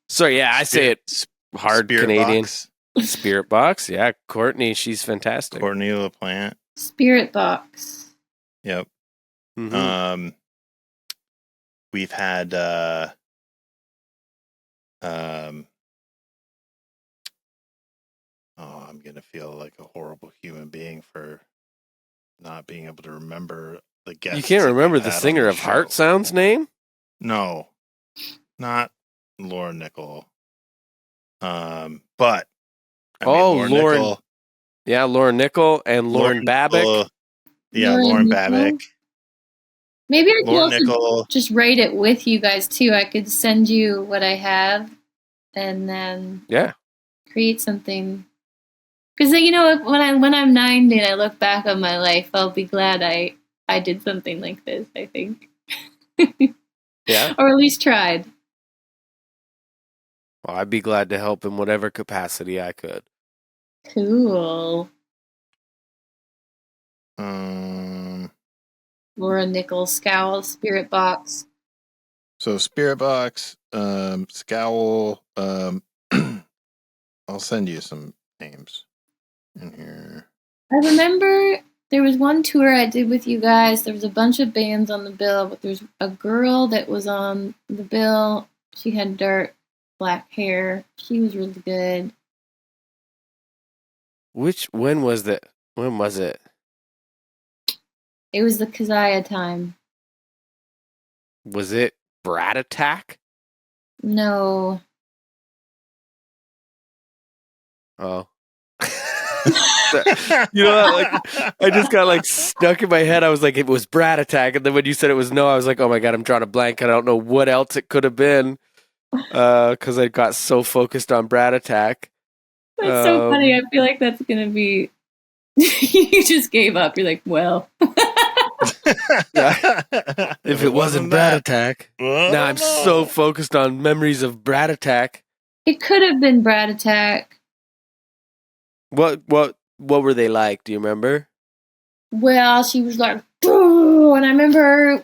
So yeah, I say it hard Spirit Canadian. Box. Spirit Box. Yeah, Courtney, she's fantastic. Courtney LaPlante. Spirit Box. Yep. Mm-hmm. We've had I'm gonna feel like a horrible human being for not being able to remember the guests. You can't remember the singer of Heart Sound's name? No, not Lauren Nickel. But Lauren. Nickel, Yeah, Lauren Nickel and Lauren Babick. Lauren Babick. Maybe I could Lauren also Nickel. just write it with you guys too. I could send you what I have and then create something. Because when I'm 90 and I look back on my life, I'll be glad I did something like this, I think. Yeah. Or at least tried. Well, I'd be glad to help in whatever capacity I could. Cool. Laura Nichols, Scowl, Spirit Box. So Spirit Box, Scowl. I'll send you some names in here. I remember there was one tour I did with you guys. There was a bunch of bands on the bill, but there's a girl that was on the bill. She had dark black hair. She was really good. When was it? When was it? It was the Kazaya time. Was it Brat Attack? No. Oh. I just got stuck in my head. I was like, it was Brat Attack. And then when you said it was no, I was like, oh my God, I'm drawing a blank. I don't know what else it could have been. Because I got so focused on Brat Attack. That's so funny. I feel like that's going to be... You just gave up. You're like, well... If it wasn't Brat Attack. Now I'm so focused on memories of Brat Attack. It could have been Brat Attack. What were they like? Do you remember? Well, she was like, "Boo!" And I remember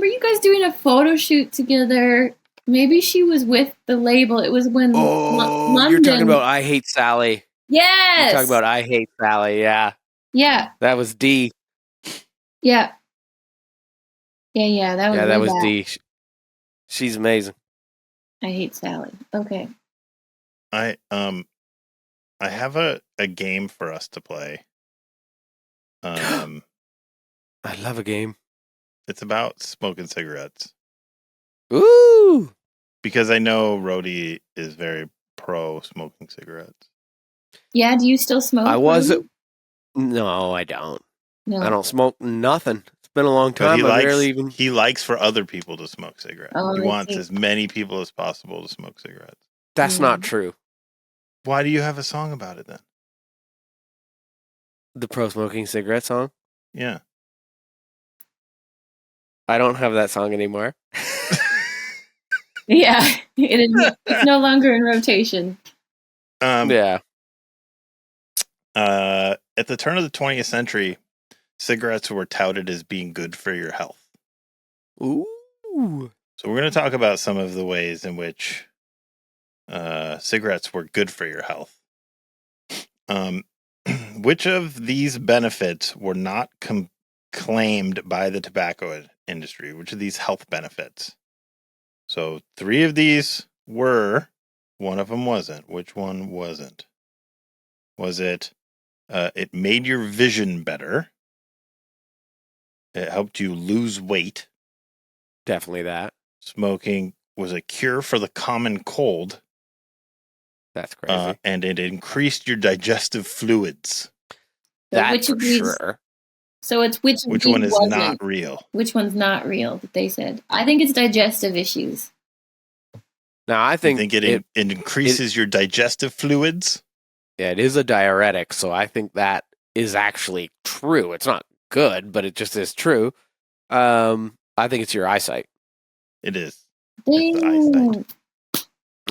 you guys doing a photo shoot together. Maybe she was with the label. It was when London. You're talking about I Hate Sally. Yes. You're talking about I Hate Sally. Yeah. Yeah. That was D. Yeah. Yeah. That was D. She's amazing. I Hate Sally. Okay. I have a game for us to play. I love a game. It's about smoking cigarettes. Ooh! Because I know Roe-Dee is very pro smoking cigarettes. Yeah, do you still smoke? No, I don't. No. I don't smoke nothing. It's been a long time. He likes for other people to smoke cigarettes. Oh, he wants as many people as possible to smoke cigarettes. That's not true. Why do you have a song about it then? The pro smoking cigarette song? Yeah. I don't have that song anymore. Yeah, it's no longer in rotation. Yeah. At the turn of the 20th century, cigarettes were touted as being good for your health. Ooh. So we're going to talk about some of the ways in which cigarettes were good for your health. Which of these benefits were not claimed by the tobacco industry? Which of these health benefits? So 3 of these were, one of them wasn't. Which one wasn't? Was it, it made your vision better? It helped you lose weight. Definitely that. Smoking was a cure for the common cold. That's crazy. And it increased your digestive fluids. That which for of these? sure. So it's which one is wasn't? not real? Which one's not real that they said? I think it's digestive issues. Now, I think it increases your digestive fluids? Yeah, it is a diuretic, so I think that is actually true. It's not good, but it just is true. I think it's your eyesight. It is. It's the eyesight.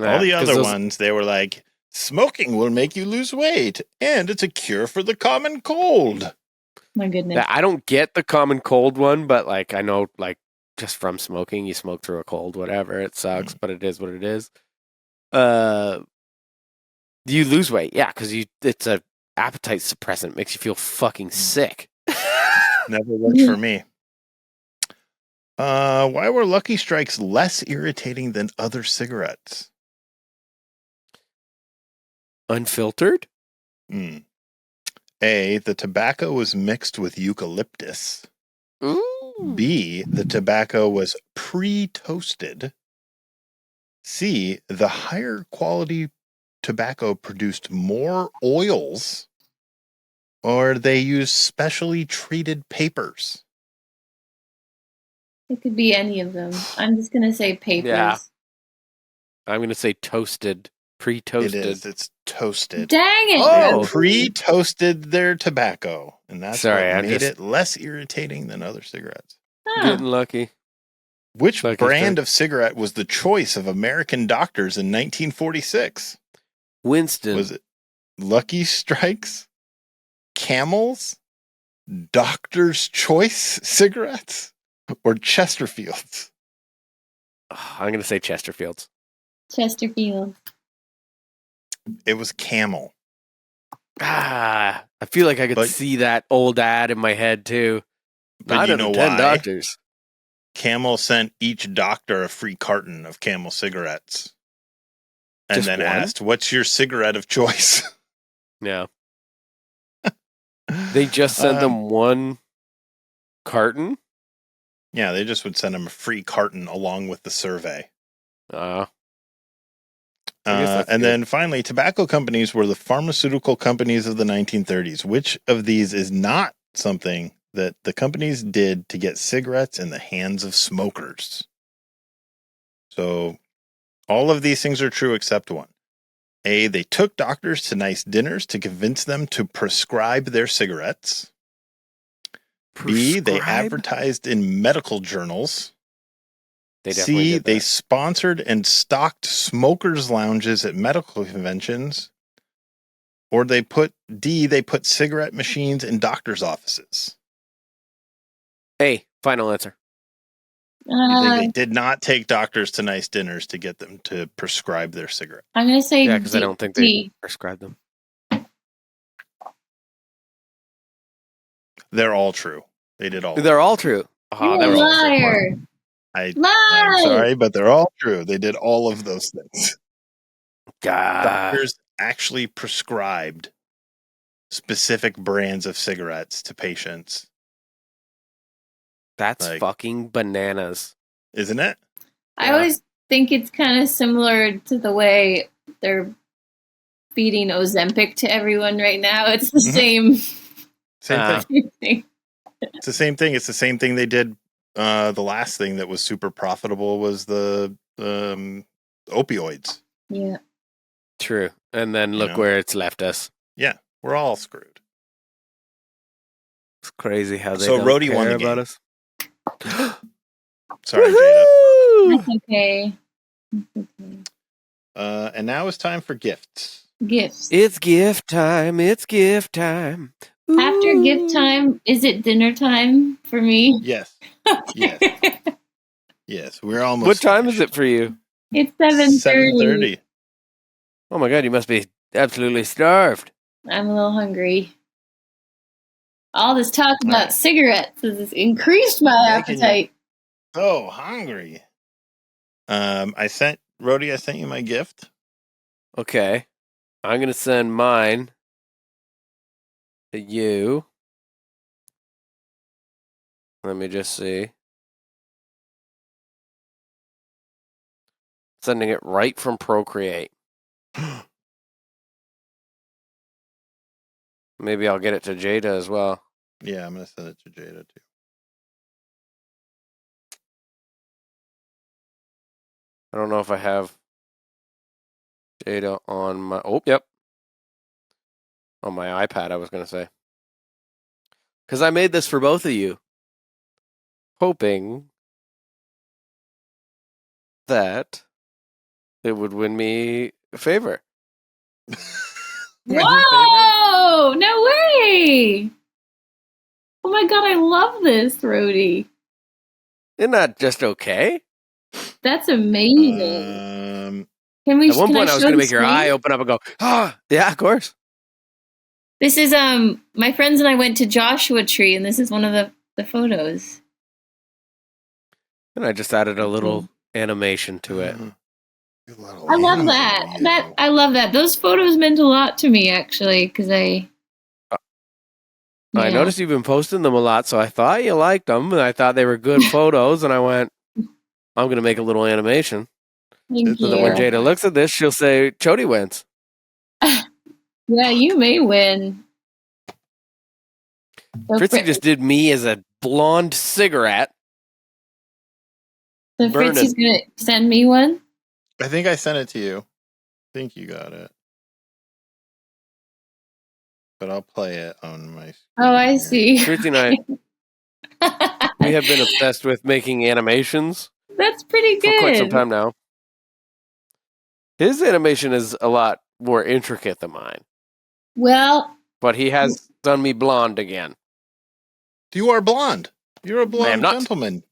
All the other those ones, they were like, smoking will make you lose weight, and it's a cure for the common cold. My goodness. I don't get the common cold one, but like I know, like just from smoking, you smoke through a cold, whatever. It sucks, but it is what it is. You lose weight, yeah, because it's a appetite suppressant, makes you feel fucking sick. Never worked for me. Why were Lucky Strikes less irritating than other cigarettes? Unfiltered? A, the tobacco was mixed with eucalyptus. Ooh. B, the tobacco was pre-toasted. C, the higher quality tobacco produced more oils, or they used specially treated papers. It could be any of them. I'm just going to say papers. Yeah. I'm going to say toasted. Pre-toasted. It is. It's toasted. Dang it. Oh. They pre-toasted their tobacco, and that's what made it less irritating than other cigarettes. Getting lucky. Which brand of cigarette was the choice of American doctors in 1946? Winston. Was it Lucky Strikes, Camels, Doctor's Choice cigarettes, or Chesterfields? I'm going to say Chesterfields. Chesterfield. It was Camel. I feel like I could see that old ad in my head too. But you know 10 why? doctors. Camel sent each doctor a free carton of Camel cigarettes. And Just then one? asked, what's your cigarette of choice? Yeah. They just sent them one carton? Yeah, they just would send them a free carton along with the survey. And then finally, tobacco companies were the pharmaceutical companies of the 1930s. Which of these is not something that the companies did to get cigarettes in the hands of smokers? So all of these things are true except one. A, they took doctors to nice dinners to convince them to prescribe their cigarettes. B, they advertised in medical journals. C, they sponsored and stocked smokers' lounges at medical conventions. Or they put cigarette machines in doctors' offices. A, final answer. You think they did not take doctors to nice dinners to get them to prescribe their cigarette? I'm going to say yeah, because I don't think they prescribed them. They're all true. They did all. They're all true. Oh, you're a liar. I'm sorry, but they're all true. They did all of those things. Doctors actually prescribed specific brands of cigarettes to patients. That's fucking bananas. Isn't it? I always think it's kind of similar to the way they're feeding Ozempic to everyone right now. It's the same thing. It's the same thing. It's the same thing they did. The last thing that was super profitable was the opioids. Yeah. True. And then look where it's left us. Yeah, we're all screwed. It's crazy how they don't Roe-Dee care won about us. Sorry, Jada. That's okay. And now it's time for gifts. Gifts. It's gift time. It's gift time. After gift Ooh. time, is it dinner time for me? Yes. Yes. Yes. We're almost What time finished. is it for you? It's 7:30. 7:30. Oh my god, you must be absolutely starved. I'm a little hungry. All this talk All about right. cigarettes has increased my Making you appetite. so hungry. I sent you my gift. Okay. I'm going to send mine to you. Let me just see. Sending it right from Procreate. Maybe I'll get it to Jada as well. Yeah, I'm gonna send it to Jada too. I don't know if I have Jada on my... Oh, yep. On my iPad, I was going to say. Because I made this for both of you. Hoping that it would win me a favor. Win you favor? Whoa! No way! Oh my god, I love this, Roe-Dee. Isn't that just okay? That's amazing. Can we? At one Can point, I was show going to the make your screen? eye open up and go, ah, yeah, of course. This is my friends and I went to Joshua Tree, and this is one of the photos. And I just added a little animation to it. I love that. I love that. Those photos meant a lot to me, actually, because I yeah. noticed you've been posting them a lot, so I thought you liked them, and I thought they were good photos, and I went, I'm going to make a little animation. Thank So that when you. Jada looks at this, she'll say, Chody wins. Yeah, you may win. So Fritzy just did me as a blonde cigarette. So burning. Fritzy's gonna send me one? I think I sent it to you. I think you got it. But I'll play it on my screen. Oh, I here. see. Fritzy and I, we have been obsessed with making animations That's pretty for good. quite some time now. His animation is a lot more intricate than mine, Well, but he has done me blonde again. You are blonde. You're a blonde not. gentleman.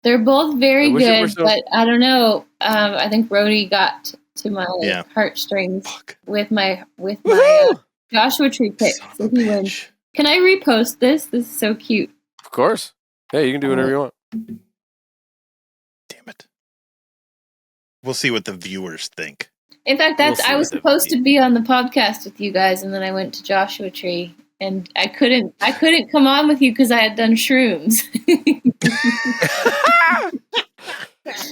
they're both very I wish it were good, so- but I don't know. I think Roe-Dee got to my Yeah. heartstrings Fuck. with my Woohoo! Joshua Tree pick. Son of So a he wins. bitch. Can I repost this? This is so cute. Of course. Yeah, you can do whatever you want. Damn it. We'll see what the viewers think. In fact, We'll see I was what the- supposed to be on the podcast with you guys, and then I went to Joshua Tree, and I couldn't come on with you because I had done shrooms.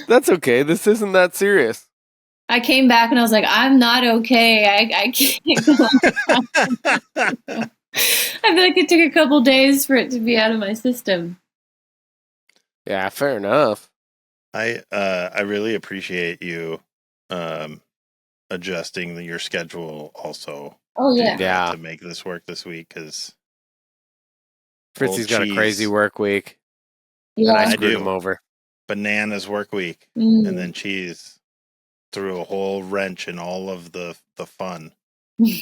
That's okay. This isn't that serious. I came back and I was like, I'm not okay. I can't go on. I feel like it took a couple days for it to be out of my system. Yeah, fair enough. I really appreciate you adjusting your schedule also. Oh yeah. Yeah. To make this work this week because Fritzy's got a cheese. crazy work week, Yeah. and I I screwed do. him over. Bananas work week, Mm. and then cheese threw a whole wrench in all of the fun.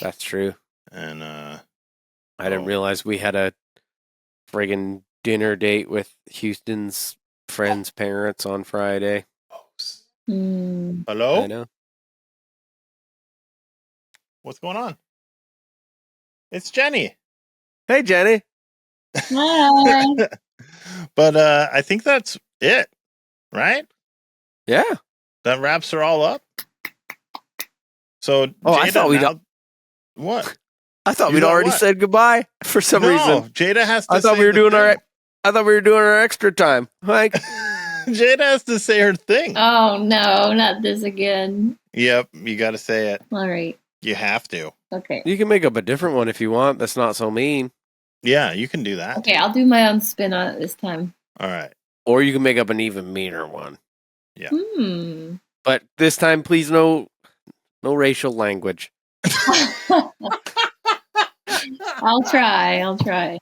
That's true. And I didn't realize we had a friggin' dinner date with Houston's friends' parents on Friday. Mm. Hello? I know. What's going on? It's Jenny. Hey, Jenny. Hi. But I think that's it, right? Yeah. That wraps her all up. So, Oh, I thought we'd- What? I thought You we'd thought already what? said goodbye for some reason. Jada has to I thought say we were the doing thing. I thought we were doing our extra time. Like, Jada has to say her thing. Oh no, not this again. Yep, you got to say it. All right. You have to. Okay. you can make up a different one if you want. That's not so mean. Yeah, you can do that. Okay, too. I'll do my own spin on it this time. All right. Or you can make up an even meaner one. Hmm. But this time, please, no racial language. I'll try.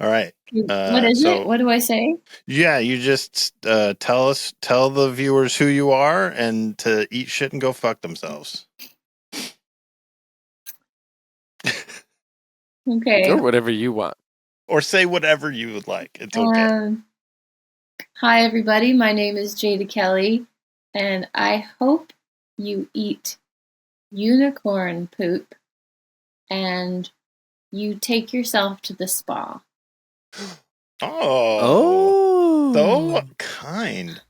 All right. What is so- it? What do I say? Yeah, you just tell the viewers who you are and to eat shit and go fuck themselves. Okay. Or whatever you want. Or say whatever you would like. It's okay. Hi, everybody. My name is Jadea Kelly, and I hope you eat unicorn poop and you take yourself to the spa. Oh. So kind.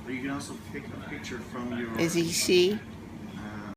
You can also pick a picture from your As you see,